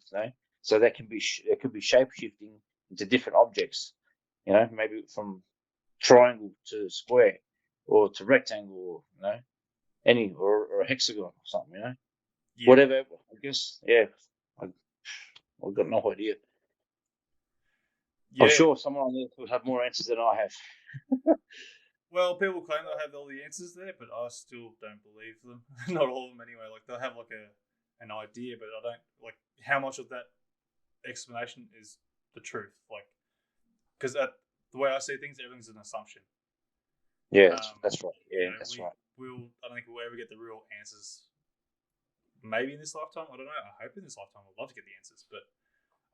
so that can be it could be shape shifting into different objects. Maybe from triangle to square, or to rectangle, or any or a hexagon or something. Yeah. Whatever. I guess. Yeah. I've got no idea. I'm Yeah. sure someone on there would have more answers than I have. Well, people claim they'll have all the answers there, but I still don't believe them. Not all of them, anyway. Like they'll have like an idea, but I don't like how much of that explanation is the truth. Like, because the way I see things, everything's an assumption. Yeah, that's right. Yeah, that's right. I don't think we'll ever get the real answers. Maybe in this lifetime, I don't know. I hope in this lifetime we'll love to get the answers, but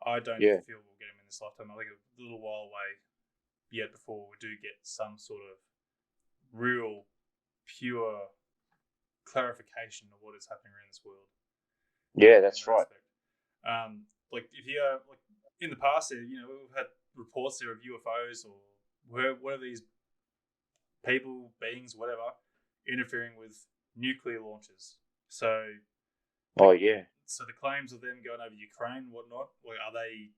I don't feel we'll get them in this lifetime. I think a little while away yet before we do get some sort of real, pure clarification of what is happening around this world. Yeah, that's right. Like if you like in the past, we've had reports there of UFOs or whatever these people, beings, whatever, interfering with nuclear launches. So, So the claims of them going over Ukraine, whatnot, are they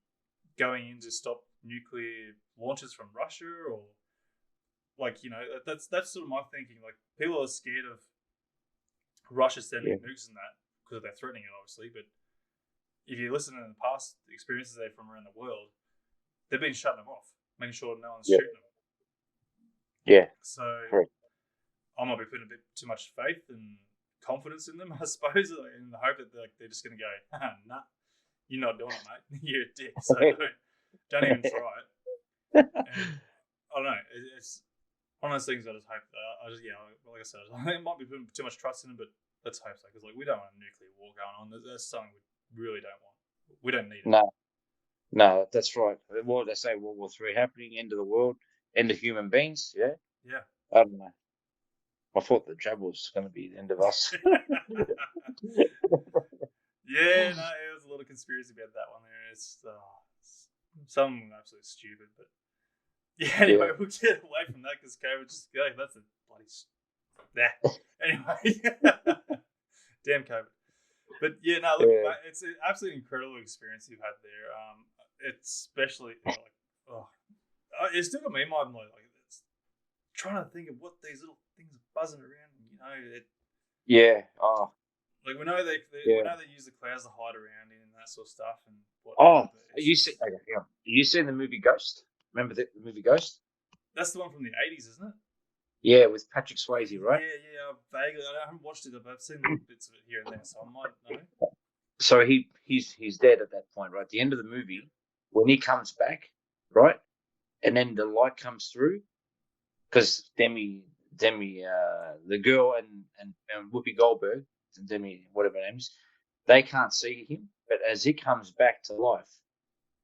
going in to stop nuclear launches from Russia, or that's sort of my thinking. Like people are scared of Russia sending nukes and that because they're threatening it, obviously. But if you listen to the past experiences there from around the world, they've been shutting them off, making sure no one's shooting them. Yeah. So correct. I might be putting a bit too much faith and confidence in them, I suppose, in the hope that they're just going to go, nah, you're not doing it, mate. You're a dick. So don't even try it. And I don't know. It's one of those things I just hope. Like I said, I think it might be putting too much trust in it, but let's hope so, because we don't want a nuclear war going on. That's something we really don't want. We don't need it. No, that's right. Well, they say World War III happening, end of the world, end of human beings. Yeah. Yeah. I don't know. I thought the jab was going to be the end of us. Yeah, no, it was a lot of conspiracy about that one there. It's some absolutely stupid, but anyway, we'll get away from that because COVID just that's a bloody Anyway, damn COVID. But yeah, no, look, mate, it's an absolutely incredible experience you've had there. It's especially it's still got me in my mind, it's trying to think of what these little things are buzzing around. Like we know they use the clouds to hide around in and that sort of stuff and whatnot. You seen the movie Ghost? Remember the movie Ghost? That's the one from the 80s, isn't it? Yeah, with Patrick Swayze, right? Yeah. Vaguely, I haven't watched it, but I've seen little bits of it here and there, so I might know. So he's dead at that point, right? At the end of the movie, when he comes back, right, and then the light comes through, because Demi, the girl and Whoopi Goldberg, and Demi, whatever her name is, they can't see him, but as he comes back to life,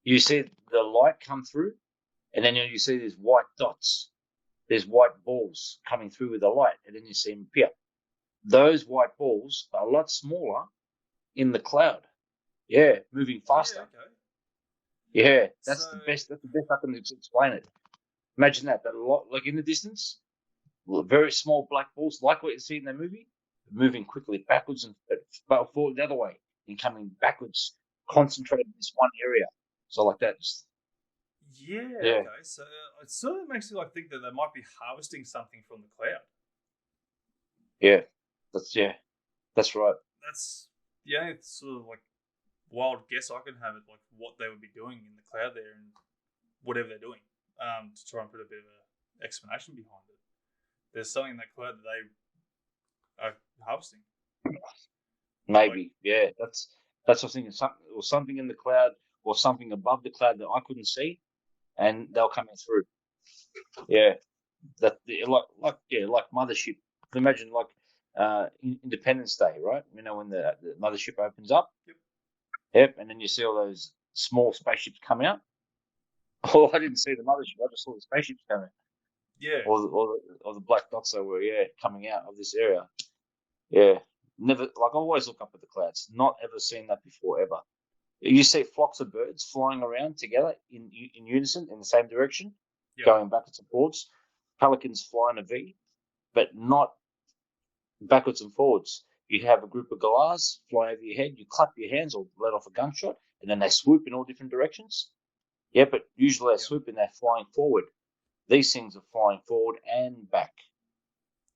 you see the light come through, and then you see these white dots, there's white balls coming through with the light, and then you see him appear. Those white balls are a lot smaller in the cloud. Yeah, moving faster. Yeah, okay. Yeah, that's the best I can explain it. Imagine that, but a lot, like in the distance, very small black balls, like what you see in the movie, moving quickly backwards and forward the other way, and coming backwards, concentrated in this one area. So like that. Okay. So it sort of makes me think that they might be harvesting something from the cloud. Yeah, that's right. That's it's sort of wild guess I can have it, what they would be doing in the cloud there and whatever they're doing, to try and put a bit of an explanation behind it. There's something in that cloud that they are harvesting. Maybe, that's what I'm thinking. Something in the cloud, or something above the cloud that I couldn't see, and they're coming through. Yeah, like Mothership. Imagine Independence Day, right? When the Mothership opens up. Yep, and then you see all those small spaceships come out. Oh, I didn't see the Mothership. I just saw the spaceships coming. Yeah. Or the black dots that were coming out of this area. Yeah, never like I always look up at the clouds. Not ever seen that before ever. You see flocks of birds flying around together in unison in the same direction, Yep. going backwards and forwards. Pelicans fly in a V, but not backwards and forwards. You have a group of galahs fly over your head. You clap your hands or let off a gunshot, and then they swoop in all different directions. Yeah, but usually they swoop and they're flying forward. These things are flying forward and back.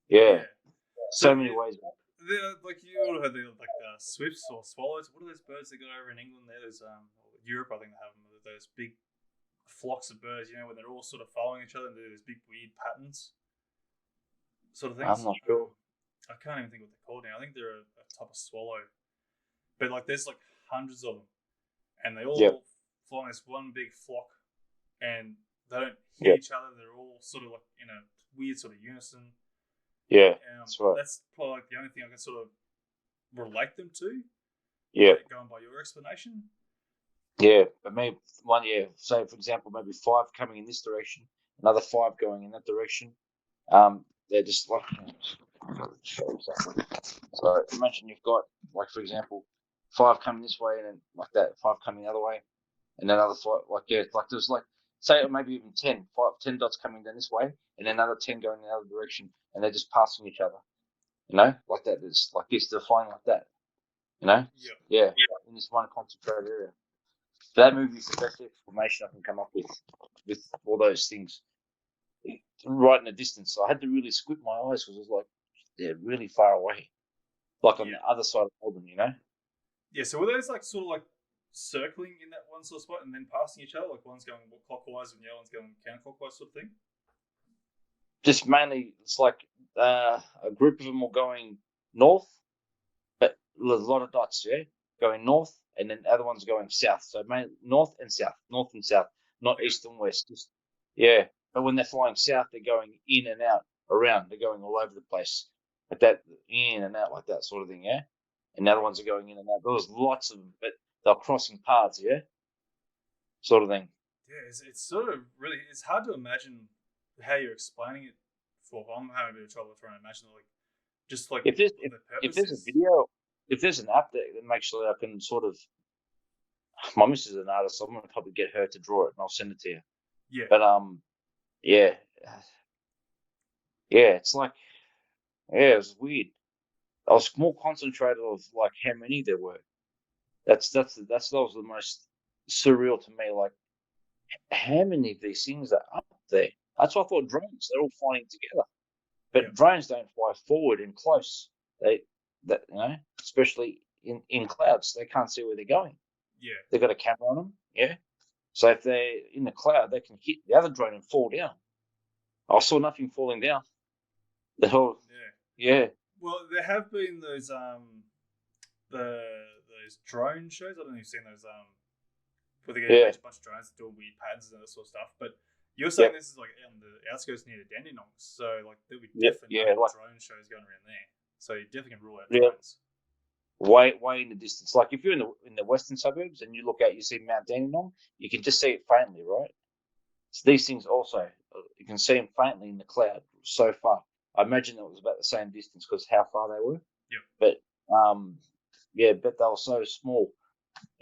Yeah, So so many ways. like you all heard like swifts or swallows. What are those birds they got over in England? There's Europe, I think they have them. Those big flocks of birds, when they're all sort of following each other and do these big weird patterns, sort of things. I'm not sure. I can't even think what they're called now. I think they're a type of swallow, but like there's like hundreds of them, and they all fly in this one big flock, and they don't hit each other. They're all sort of like in a weird sort of unison. Yeah, that's right. That's probably like the only thing I can sort of relate them to. Yeah. Going by your explanation. Yeah, but maybe one, say for example, maybe 5 coming in this direction, another 5 going in that direction. They're just like, so imagine you've got, like, for example, 5 coming this way and then like that, 5 coming the other way, and another 5, like, like there's like, say maybe even 10 dots coming down this way, and then another 10 going in the other direction, and they're just passing each other, like that. It's like this, they're flying like that, Yeah, in this one concentrated area. That movie is the best explanation I can come up with all those things. Right in the distance, so I had to really squint my eyes because it was like they're really far away, like on the other side of Melbourne, Yeah, so were those like sort of like circling in that one sort of spot and then passing each other, like one's going clockwise and the other one's going counterclockwise, sort of thing? Just mainly, it's like a group of them all going north, but there's a lot of dots, going north, and then the other one's going south. So mainly north and south, not east and west. Just, but when they're flying south, they're going in and out, around. They're going all over the place, like that, in and out, like that sort of thing, And the other ones are going in and out. There was lots of them, but they're crossing paths, sort of thing. Yeah, it's sort of really, it's hard to imagine how you're explaining it. I'm having a bit of trouble trying to imagine, like, just like if there's a video, if there's an app that makes sure I can sort of, my missus is an artist, so I'm gonna probably get her to draw it and I'll send it to you. Yeah. But it's like, it was weird. I was more concentrated of like how many there were. That was the most surreal to me. Like, how many of these things are up there? That's why I thought drones. They're all flying together, but drones don't fly forward and close. Especially in clouds, they can't see where they're going. Yeah, they've got a camera on them. Yeah, so if they're in the cloud, they can hit the other drone and fall down. I saw nothing falling down. The whole Well, there have been those those drone shows. I don't know if you've seen those where they get a bunch of drones doing weird patterns and that sort of stuff. But you're saying this is like on the outskirts near the Dandenongs, so like there would definitely drone shows going around there. So you definitely can rule out drones. Way in the distance. Like if you're in the western suburbs and you look out, you see Mount Dandenong, you can just see it faintly, right? So these things also, you can see them faintly in the cloud so far. I imagine it was about the same distance because how far they were. Yeah. But but they were so small,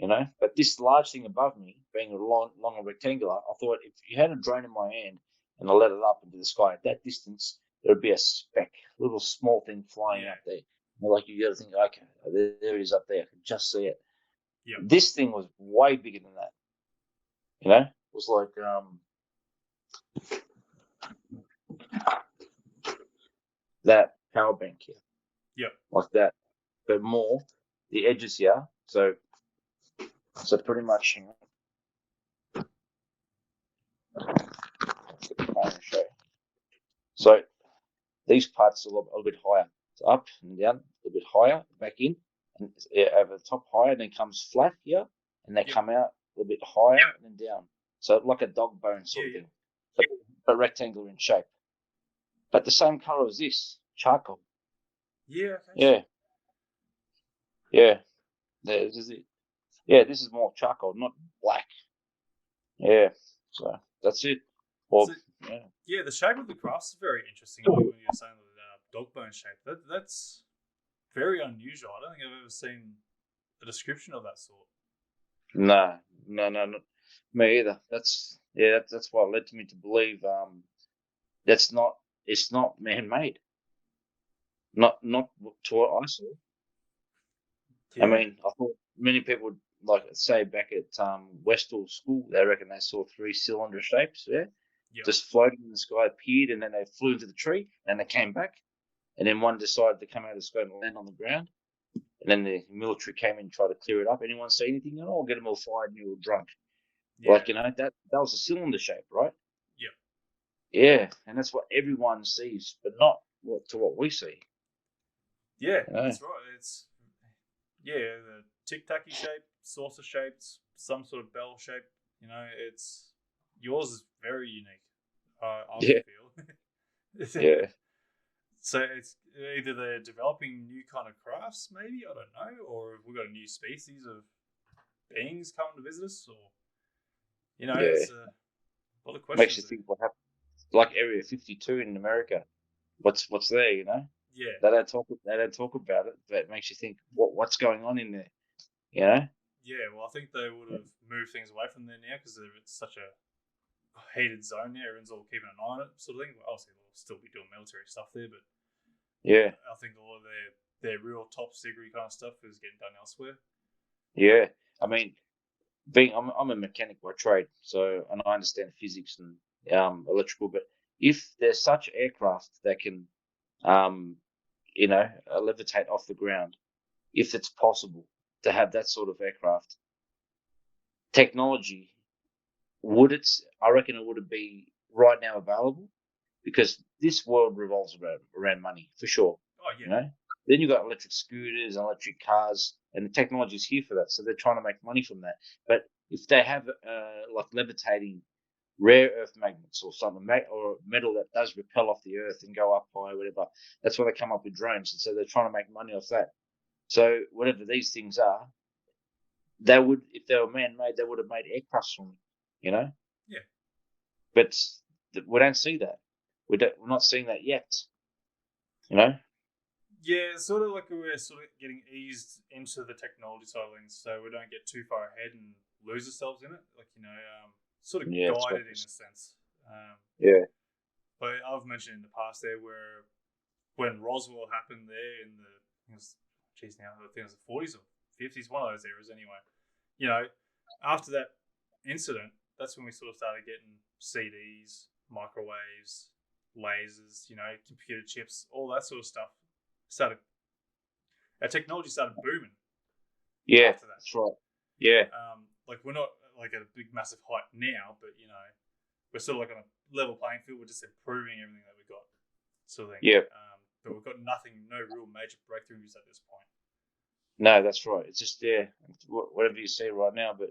But this large thing above me, being long and rectangular, I thought if you had a drone in my hand and I let it up into the sky at that distance, there would be a speck, a little small thing flying out there. Like you got to think, okay, there it is up there. I can just see it. Yeah. This thing was way bigger than that. It was like that power bank here. Yeah. Like that, but more the edges here. So pretty much. So these parts are a little bit higher. So up and down, a little bit higher, back in, and over the top higher, and then comes flat here, and they come out a little bit higher and then down. So like a dog bone sort of thing, but rectangular in shape. But the same color as this, charcoal. Yeah. Okay. Yeah. This is it. Yeah, this is more charcoal, not black. Yeah. So that's it. Yeah, the shape of the crafts is very interesting. Like when you're saying the dog bone shape, that's very unusual. I don't think I've ever seen a description of that sort. No, not me either. That's what led to me to believe that's not it's not man made. Not to what I saw. I Yeah, mean, I thought many people would like say back at Westall School, they reckon they saw 3-cylinder shapes, yeah, yeah, just floating in the sky, appeared, and then they flew into the tree, and they came back, and then one decided to come out of the sky and land on the ground, and then the military came in and tried to clear it up. Anyone see anything at all? Get them all fired and you were drunk. yeah, Like, that was a cylinder shape, right? yeah, Yeah, and that's what everyone sees, but not what we see. yeah. You know? That's right. It's the tic tacky shape, saucer shaped, some sort of bell shape. It's yours is very unique. I Yeah, feel. yeah. So it's either they're developing new kind of crafts, maybe I don't know, or we've got a new species of beings coming to visit us, or Yeah, it's a lot of makes questions you there. think what happened. Like Area 52 in America, what's there? Yeah, They don't talk. They don't talk about it, but it makes you think what's going on in there. You know? yeah. Well, I think they would have moved things away from there now because it's such a heated zone now. Everyone's all keeping an eye on it, sort of thing. Well, obviously, they'll still be doing military stuff there, but Yeah, I think a lot of their real top secret kind of stuff is getting done elsewhere. yeah. I mean, I'm a mechanic by trade, so and I understand physics and electrical. But if there's such aircraft that can um, levitate off the ground, if it's possible to have that sort of aircraft technology, I reckon it would be right now available because this world revolves around money for sure. Oh You yeah, know, then you've got electric scooters, electric cars, and the technology is here for that. So they're trying to make money from that. But if they have like levitating rare earth magnets or something, or metal that does repel off the earth and go up high, whatever, that's why they come up with drones. And so they're trying to make money off that. So whatever these things are, they would, if they were man-made, they would have made aircrafts from it. You know, yeah. but we don't see that. We're not seeing that yet. You know. Yeah, it's sort of like we're sort of getting eased into the technology side of things, so we don't get too far ahead and lose ourselves in it. Like sort of Yeah, that's what. guided in a sense. Yeah, But I've mentioned in the past there where when Roswell happened there in the, now I think it was the 40s or 50s, one of those eras anyway. After that incident, that's when we sort of started getting CDs, microwaves, lasers, computer chips, all that sort of stuff. Our technology started booming yeah, after that. that's right. Yeah, Like we're not like at a big massive height now, but we're sort of like on a level playing field. We're just improving everything that we got, sort of thing. yeah. But we've got no real major breakthroughs at this point. No, that's right. It's just whatever you see right now. But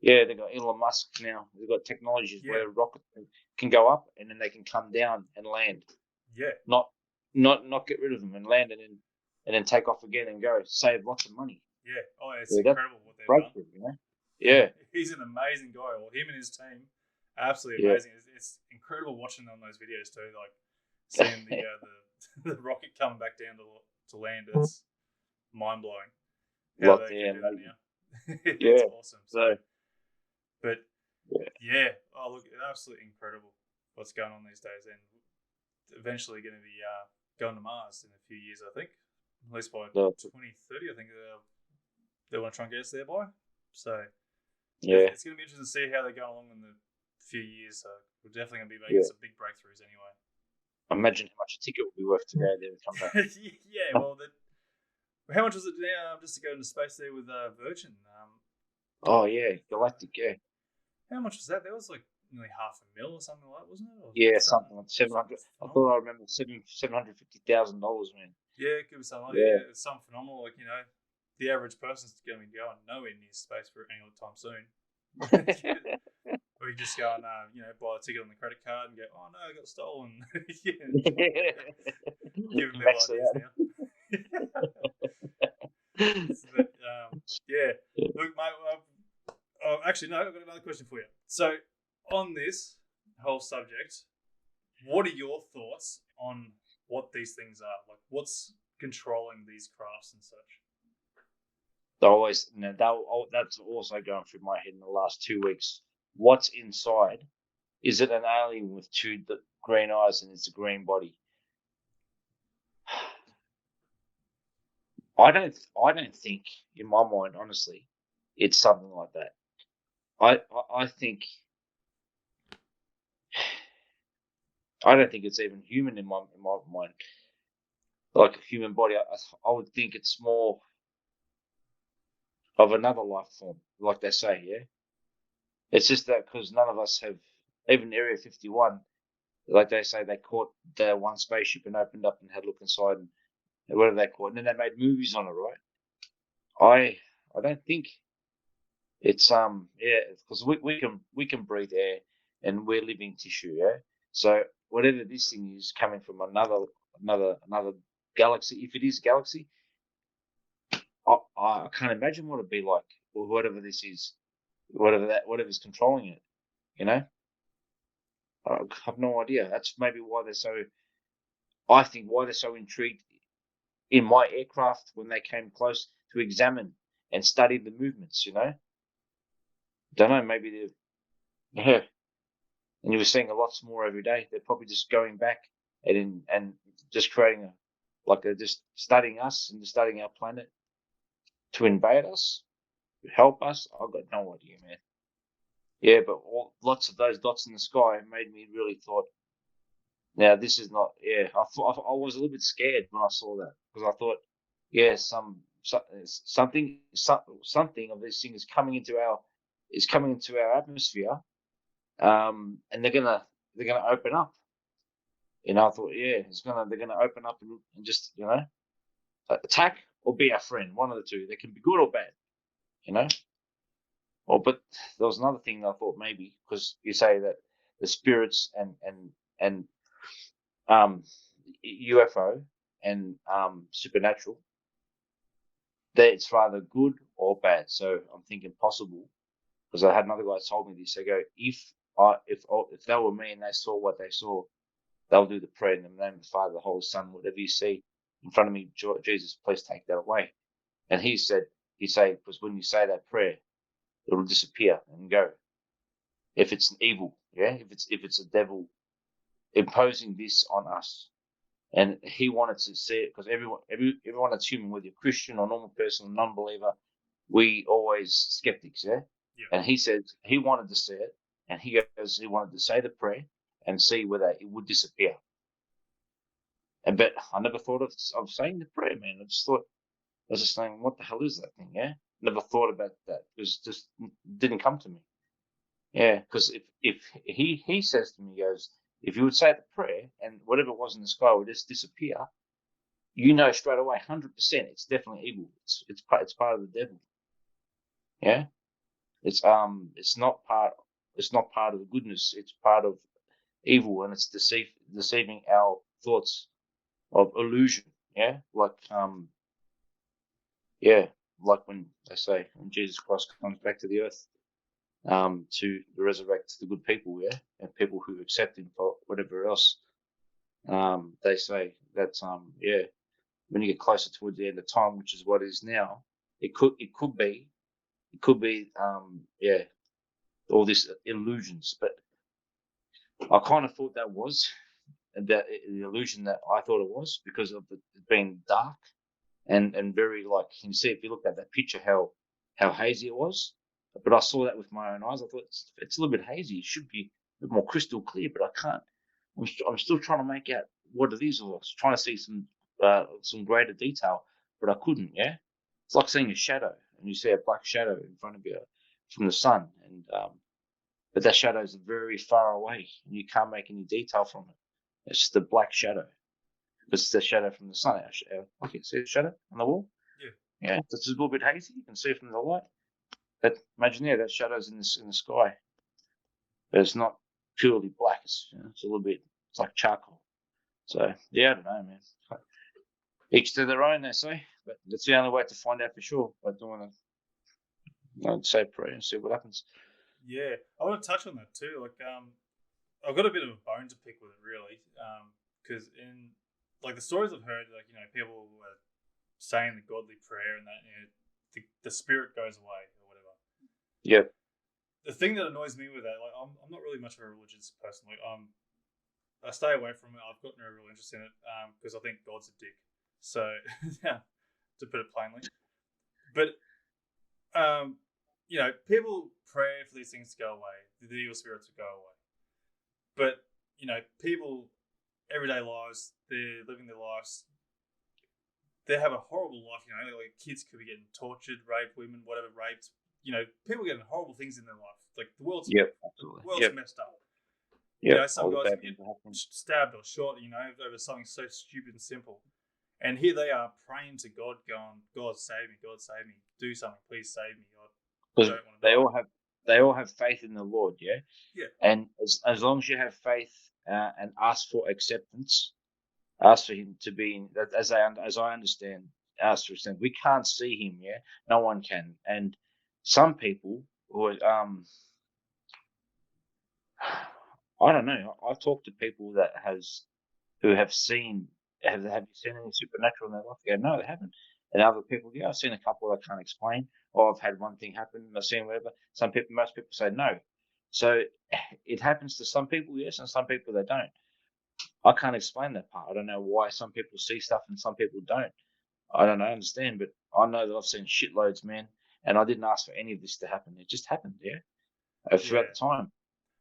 yeah, they got Elon Musk now. They've got technologies Yeah, where rockets can go up and then they can come down and land. yeah, Not get rid of them and land and then take off again and go save lots of money. yeah. Oh, it's Yeah, that's incredible what they've done. breakthrough. Yeah, He's an amazing guy. Well, him and his team, absolutely yeah, amazing. It's incredible watching on those videos too. Like seeing the rocket come back down to land. It's mind blowing how lot they there. can do that now. It's Yeah. awesome. So But yeah, yeah, oh look, absolutely incredible what's going on these days, and eventually going to be going to Mars in a few years, I think, at least by no, 2030. I think they want to try and get us there by. So yeah, it's going to be interesting to see how they go along in the few years. So we're definitely going to be making yeah. some big breakthroughs anyway. Imagine how much a ticket would be worth to go there and come back. Yeah, well, how much was it now just to go into space there with Virgin? Oh yeah, galactic. Yeah, How much was that? That was like nearly $500,000 or something like that, wasn't it? Or yeah, something, something like 700. I phenomenal. thought I remember $750,000, man. Yeah, it could be something like that. Yeah, Yeah, it's something phenomenal. Like, the average person's going to be going nowhere near space for any time soon. Or you just go and, buy a ticket on the credit card and go, oh no, I got stolen. Yeah, giving people max it ideas out. now. But, yeah. Look, mate, actually, no, I've got another question for you. So, on this whole subject, What are your thoughts on what these things are? Like, what's controlling these crafts and such? They always, that's also going through my head in the last 2 weeks. What's inside? Is it an alien with two green eyes and it's a green body? I don't think, in my mind, honestly, it's something like that. I think I don't think it's even human in my mind, like a human body. I would think it's more of another life form, like they say. Yeah, it's just that because none of us have, even Area 51, like they say, they caught the one spaceship and opened up and had a look inside, and whatever they caught, and then they made movies on it, right? I don't think it's because we can breathe air and we're living tissue, yeah. So whatever this thing is coming from another galaxy, if it is a galaxy, I can't imagine what it'd be like, or whatever this is, whatever's controlling it, you know. I have no idea. That's maybe why they're so. I think why they're so intrigued in my aircraft when they came close to examine and study the movements. You know, don't know. Maybe they're yeah. And you were seeing a lot more every day. They're probably just going back and just creating like they're just studying us and just studying our planet to invade us, to help us. I've got no idea, man. Yeah, but lots of those dots in the sky made me really thought. Now this is not. Yeah, I was a little bit scared when I saw that because I thought, yeah, something of this thing is coming into our atmosphere, and they're gonna open up. I thought, yeah, they're gonna open up and just attack or be our friend, one of the two. They can be good or bad, you know. But there was another thing I thought maybe because you say that the spirits and um UFO and supernatural, that it's rather good or bad. So I'm thinking possible because I had another guy told me this. They go, if they were me and they saw what they saw, they'll do the prayer in the name of the Father, the Holy Son, whatever you see in front of me, Jesus, please take that away. And he said, because when you say that prayer, it'll disappear and go. If it's an evil, yeah, if it's a devil imposing this on us, and he wanted to see it because everyone that's human, whether you're Christian or normal person, or non-believer, we always skeptics, yeah. Yeah. And he said he wanted to see it, and he wanted to say the prayer and see whether it would disappear. But I never thought of saying the prayer, man. I was just saying, what the hell is that thing? Yeah, never thought about that. It was just didn't come to me. Yeah, because if he says to me, he goes, if you would say the prayer and whatever was in the sky would just disappear, you know straight away, 100%, it's definitely evil. It's part of the devil. Yeah, it's not part of the goodness. It's part of evil, and it's deceiving our thoughts of illusion. Yeah, like when they say when Jesus Christ comes back to the earth, to resurrect the good people, yeah, and people who accept him for whatever else. They say that when you get closer towards the end of time, which is what it is now, it could be all these illusions. But I kind of thought that was the illusion that I thought it was because of it being dark and very, like, you see if you look at that picture how hazy it was. But I saw that with my own eyes. I thought it's a little bit hazy. It should be a bit more crystal clear, but I can't. I'm still trying to make out what it is. I was trying to see some greater detail, but I couldn't. Yeah, it's like seeing a shadow, and you see a black shadow in front of you from the sun, and but that shadow is very far away, and you can't make any detail from it. It's just a black shadow. It's the shadow from the sun. I can see the shadow on the wall. Yeah, it's just a little bit hazy. You can see it from the light. But imagine that shadow's in the sky. But it's not purely black. It's a little bit. It's like charcoal. So yeah, I don't know, man. Each to their own, they say. But that's the only way to find out for sure by doing say prayer and see what happens. Yeah, I want to touch on that too. Like, I've got a bit of a bone to pick with it, really, because in like the stories I've heard, like people were saying the godly prayer and that the spirit goes away or whatever. Yeah. The thing that annoys me with that, like I'm not really much of a religious person. Like I stay away from it. I've got no real interest in it because I think God's a dick. So yeah, to put it plainly. But people pray for these things to go away, the evil spirits to go away. But people everyday lives, they're living their lives. They have a horrible life. Like kids could be getting tortured, raped, women, whatever, raped. People getting horrible things in their life. Like the world's messed up. Yeah, some guys can get stabbed or shot. Over something so stupid and simple. And here they are praying to God, going, "God save me, God save me, do something, please save me." Because they all have faith in the Lord, yeah. Yeah. And as long as you have faith and ask for acceptance, ask for Him to be as I understand, ask for acceptance. We can't see Him, yeah. No one can, and some people who are, I don't know. I've talked to people who have seen. Have you seen any supernatural in their life? They go, no, they haven't. And other people, yeah, I've seen a couple that I can't explain, or I've had one thing happen, I've seen whatever. Most people say no. So it happens to some people, yes, and some people they don't. I can't explain that part. I don't know why some people see stuff and some people don't. I don't understand, but I know that I've seen shitloads, man, and I didn't ask for any of this to happen. It just happened, yeah, throughout the time.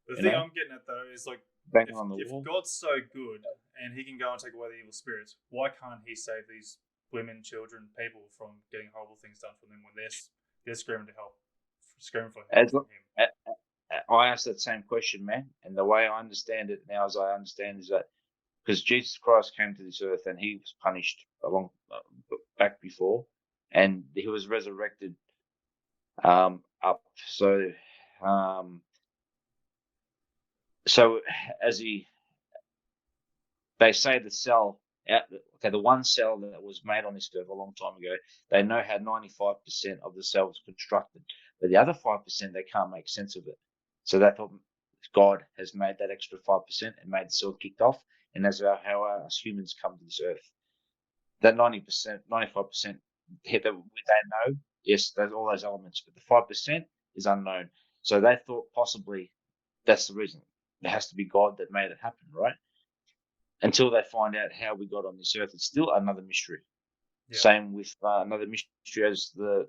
The thing I'm getting at though is like, if God's so good and He can go and take away the evil spirits, why can't He save these women, children, people from getting horrible things done for them when they're screaming to help, screaming for help from Him? I asked that same question, man, and the way I understand it now, as I understand, is that because Jesus Christ came to this earth and He was punished back before, and He was resurrected up. So as they say the one cell that was made on this earth a long time ago, they know how 95% of the cell was constructed, but the other 5% they can't make sense of it. So they thought God has made that extra 5% and made the cell kicked off, and that's how us humans come to this earth. That 90%, 95% hit that they know, yes, there's all those elements, but the 5% is unknown. So they thought possibly that's the reason. It has to be God that made it happen, right? Until they find out how we got on this earth, it's still another mystery. Yeah. Same with another mystery as the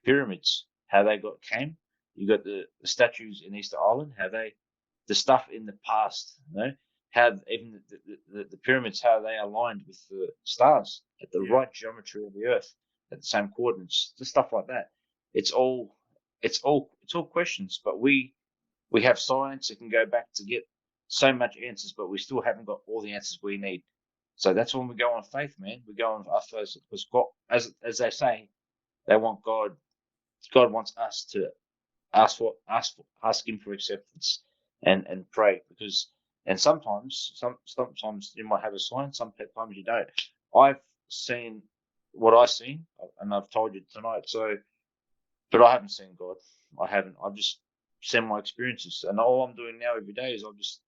pyramids, how they came. You got the statues in Easter Island, the stuff in the past, how even the pyramids, how they aligned with the stars at the right geometry of the earth, at the same coordinates, just stuff like that. It's all questions, but we have science that can go back to get so much answers, but we still haven't got all the answers we need. So that's when we go on faith, man. We go on our faith because God, as they say, they want God. God wants us to ask Him for acceptance and pray, and sometimes you might have a sign, sometimes you don't. I've seen what I've seen, and I've told you tonight. So, but I haven't seen God. I haven't. I've just seen my experiences, and all I'm doing now every day is I'll just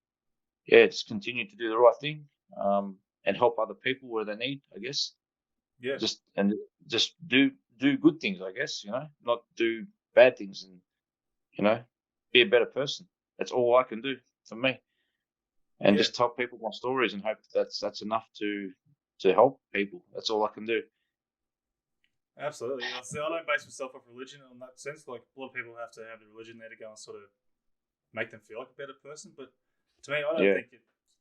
continue to do the right thing, and help other people where they need, I guess. Yeah. Just do good things, I guess, not do bad things, and be a better person. That's all I can do for me. And just tell people my stories and hope that's enough to help people. That's all I can do. Absolutely. I don't base myself off religion in that sense. Like a lot of people have to have the religion there to go and sort of make them feel like a better person, but to me, I don't think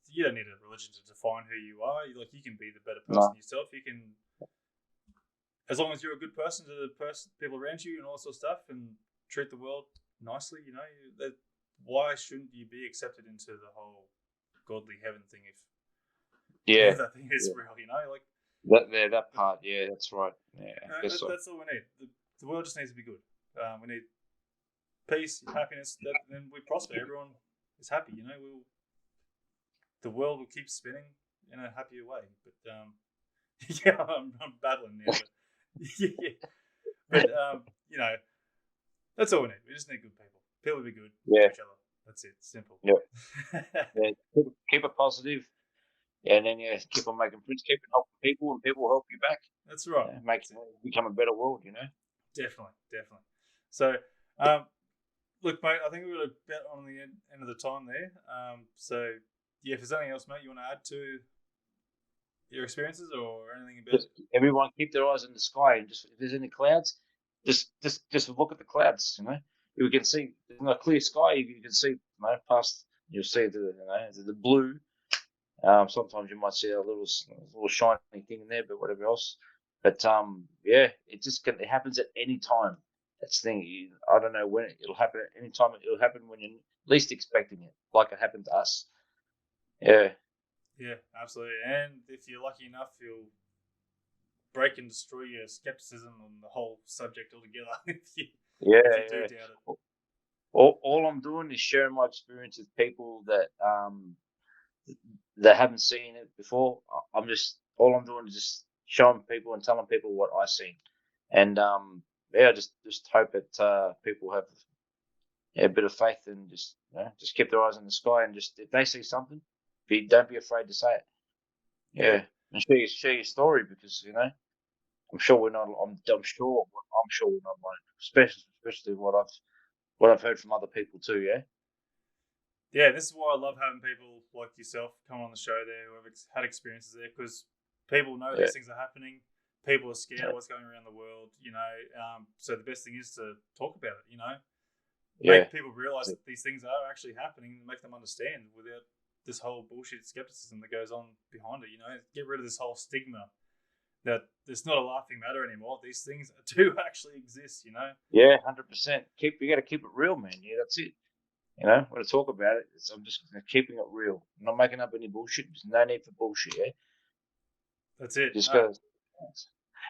you don't need a religion to define who you are. You can be the better person yourself. You can, as long as you're a good person to the people around you and all sort of stuff, and treat the world nicely. Why shouldn't you be accepted into the whole godly heaven thing if that thing is real? That part. Yeah, that's right. Yeah, that's all we need. The world just needs to be good. We need peace, happiness. Then we prosper. Everyone is happy. The world will keep spinning in a happier way. But I'm babbling now. But that's all we need. We just need good people. People to be good to each other. That's it. Simple. Yeah. Yeah. Keep it positive, and then keep on making friends, keep on helping people, and people will help you back. That's right. Become a better world. Definitely. So, look, mate, I think we're about on the end of the time there. So, yeah, if there's anything else, mate, you want to add to your experiences or anything about Just everyone keep their eyes in the sky, and just if there's any clouds, just look at the clouds. You can see in a clear sky. You can see past. You'll see the blue. Sometimes you might see a little shiny thing in there, but whatever else. But it happens at any time. That's the thing. I don't know when it'll happen at any time. It'll happen when you're least expecting it, like it happened to us. Yeah. Yeah, absolutely. And if you're lucky enough, you'll break and destroy your skepticism on the whole subject altogether. if you do doubt it. All I'm doing is sharing my experience with people that haven't seen it before. All I'm doing is just showing people and telling people what I seen, and just hope that people have a bit of faith and just keep their eyes in the sky, and just if they see something, don't be afraid to say it. Yeah, and share your story, because I'm sure we're not. I'm sure we're not alone, especially what I've heard from other people too. Yeah. Yeah, this is why I love having people like yourself come on the show there who have had experiences there, because people know these things are happening. People are scared of what's going around the world, so the best thing is to talk about it, make people realize that these things are actually happening and make them understand without this whole bullshit skepticism that goes on behind it, get rid of this whole stigma that it's not a laughing matter anymore. These things do actually exist, Yeah, 100%. You got to keep it real, man. Yeah, that's it. When I talk about it, I'm just keeping it real. I'm not making up any bullshit. There's no need for bullshit. Yeah, that's it. Just because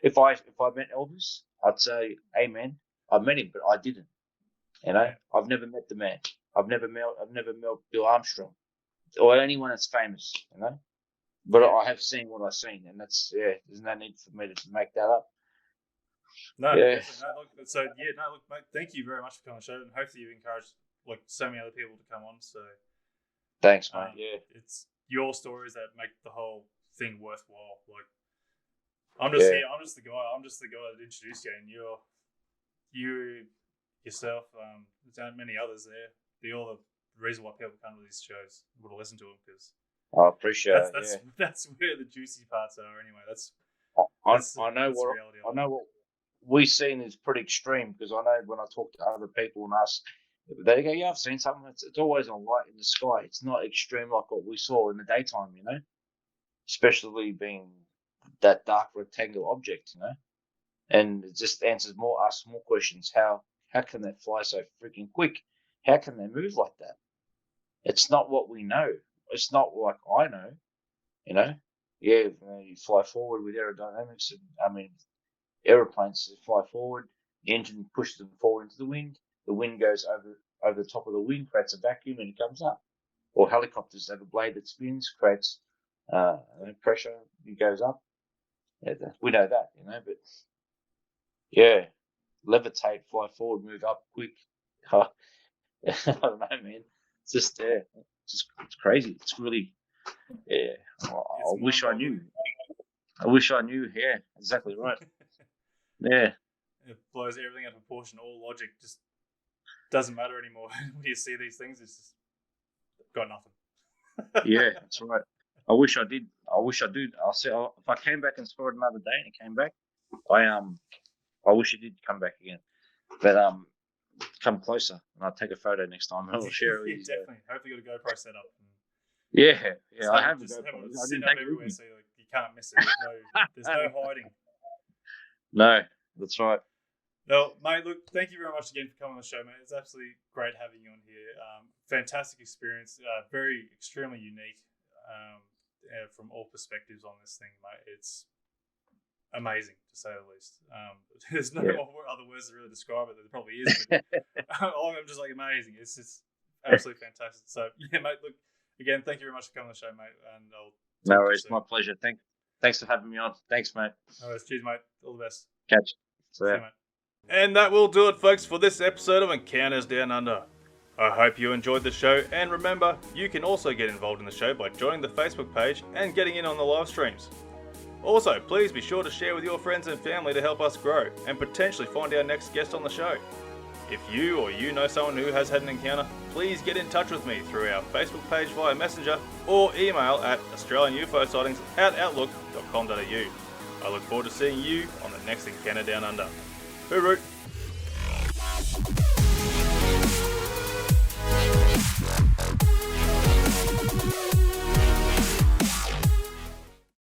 if I met Elvis, I'd say, "Amen." I met him, but I didn't. I've never met the man. I've never met Bill Armstrong or anyone that's famous. But I have seen what I've seen, and that's there's no need for me to make that up. No, definitely. Look, mate, thank you very much for coming on the show, and hopefully you've encouraged so many other people to come on. So thanks, mate. It's your stories that make the whole thing worthwhile. Like, I'm just here. I'm just the guy. I'm just the guy that introduced you, and you yourself. There's many others there. You're the reason why people come to these shows, to listen to them, because I appreciate it. That's where the juicy parts are. Anyway, I know what we've seen is pretty extreme, because I know when I talk to other people and ask, they go, "Yeah, I've seen something. It's always a light in the sky. It's not extreme like what we saw in the daytime, especially being that dark rectangular object, And it just asks more questions. How can they fly so freaking quick? How can they move like that? It's not what we know. It's not like I know, Yeah, you fly forward with aerodynamics, and aeroplanes fly forward. The engine pushes them forward into the wind. The wind goes over the top of the wing, creates a vacuum, and it comes up. Or helicopters have a blade that spins, creates pressure, it goes up. Yeah, we know that, but levitate, fly forward, move up quick. I don't know, man. It's just it's crazy. It's really I wish I knew. I wish I knew. Yeah, exactly right. Yeah. It blows everything out of proportion. All logic just doesn't matter anymore. When you see these things, it's just got nothing. Yeah, that's right. I wish I did. I'll say if I came back and saw it another day and it came back, I wish it did come back again. But come closer and I'll take a photo next time and I'll share it. Yeah, definitely. Hopefully, you got a GoPro set up. Yeah. I have a GoPro. Set up everywhere, so you can't miss it. There's no hiding. No, that's right. No, mate, look, thank you very much again for coming on the show, mate. It's absolutely great having you on here. Fantastic experience, extremely unique from all perspectives on this thing, mate. It's amazing, to say the least. There's no other words to really describe it. There probably is, but I'm just amazing. It's just absolutely fantastic. So, yeah, mate, look, again, thank you very much for coming on the show, mate. And no worries, my pleasure. Thanks for having me on. Thanks, mate. No worries. Cheers, mate. All the best. Catch you. See you, mate. And that will do it, folks, for this episode of Encounters Down Under. I hope you enjoyed the show, and remember, you can also get involved in the show by joining the Facebook page and getting in on the live streams. Also, please be sure to share with your friends and family to help us grow and potentially find our next guest on the show. If you or you know someone who has had an encounter, please get in touch with me through our Facebook page via Messenger or email at australianufosighting@outlook.com.au. I look forward to seeing you on the next Encounter Down Under. Hooroo!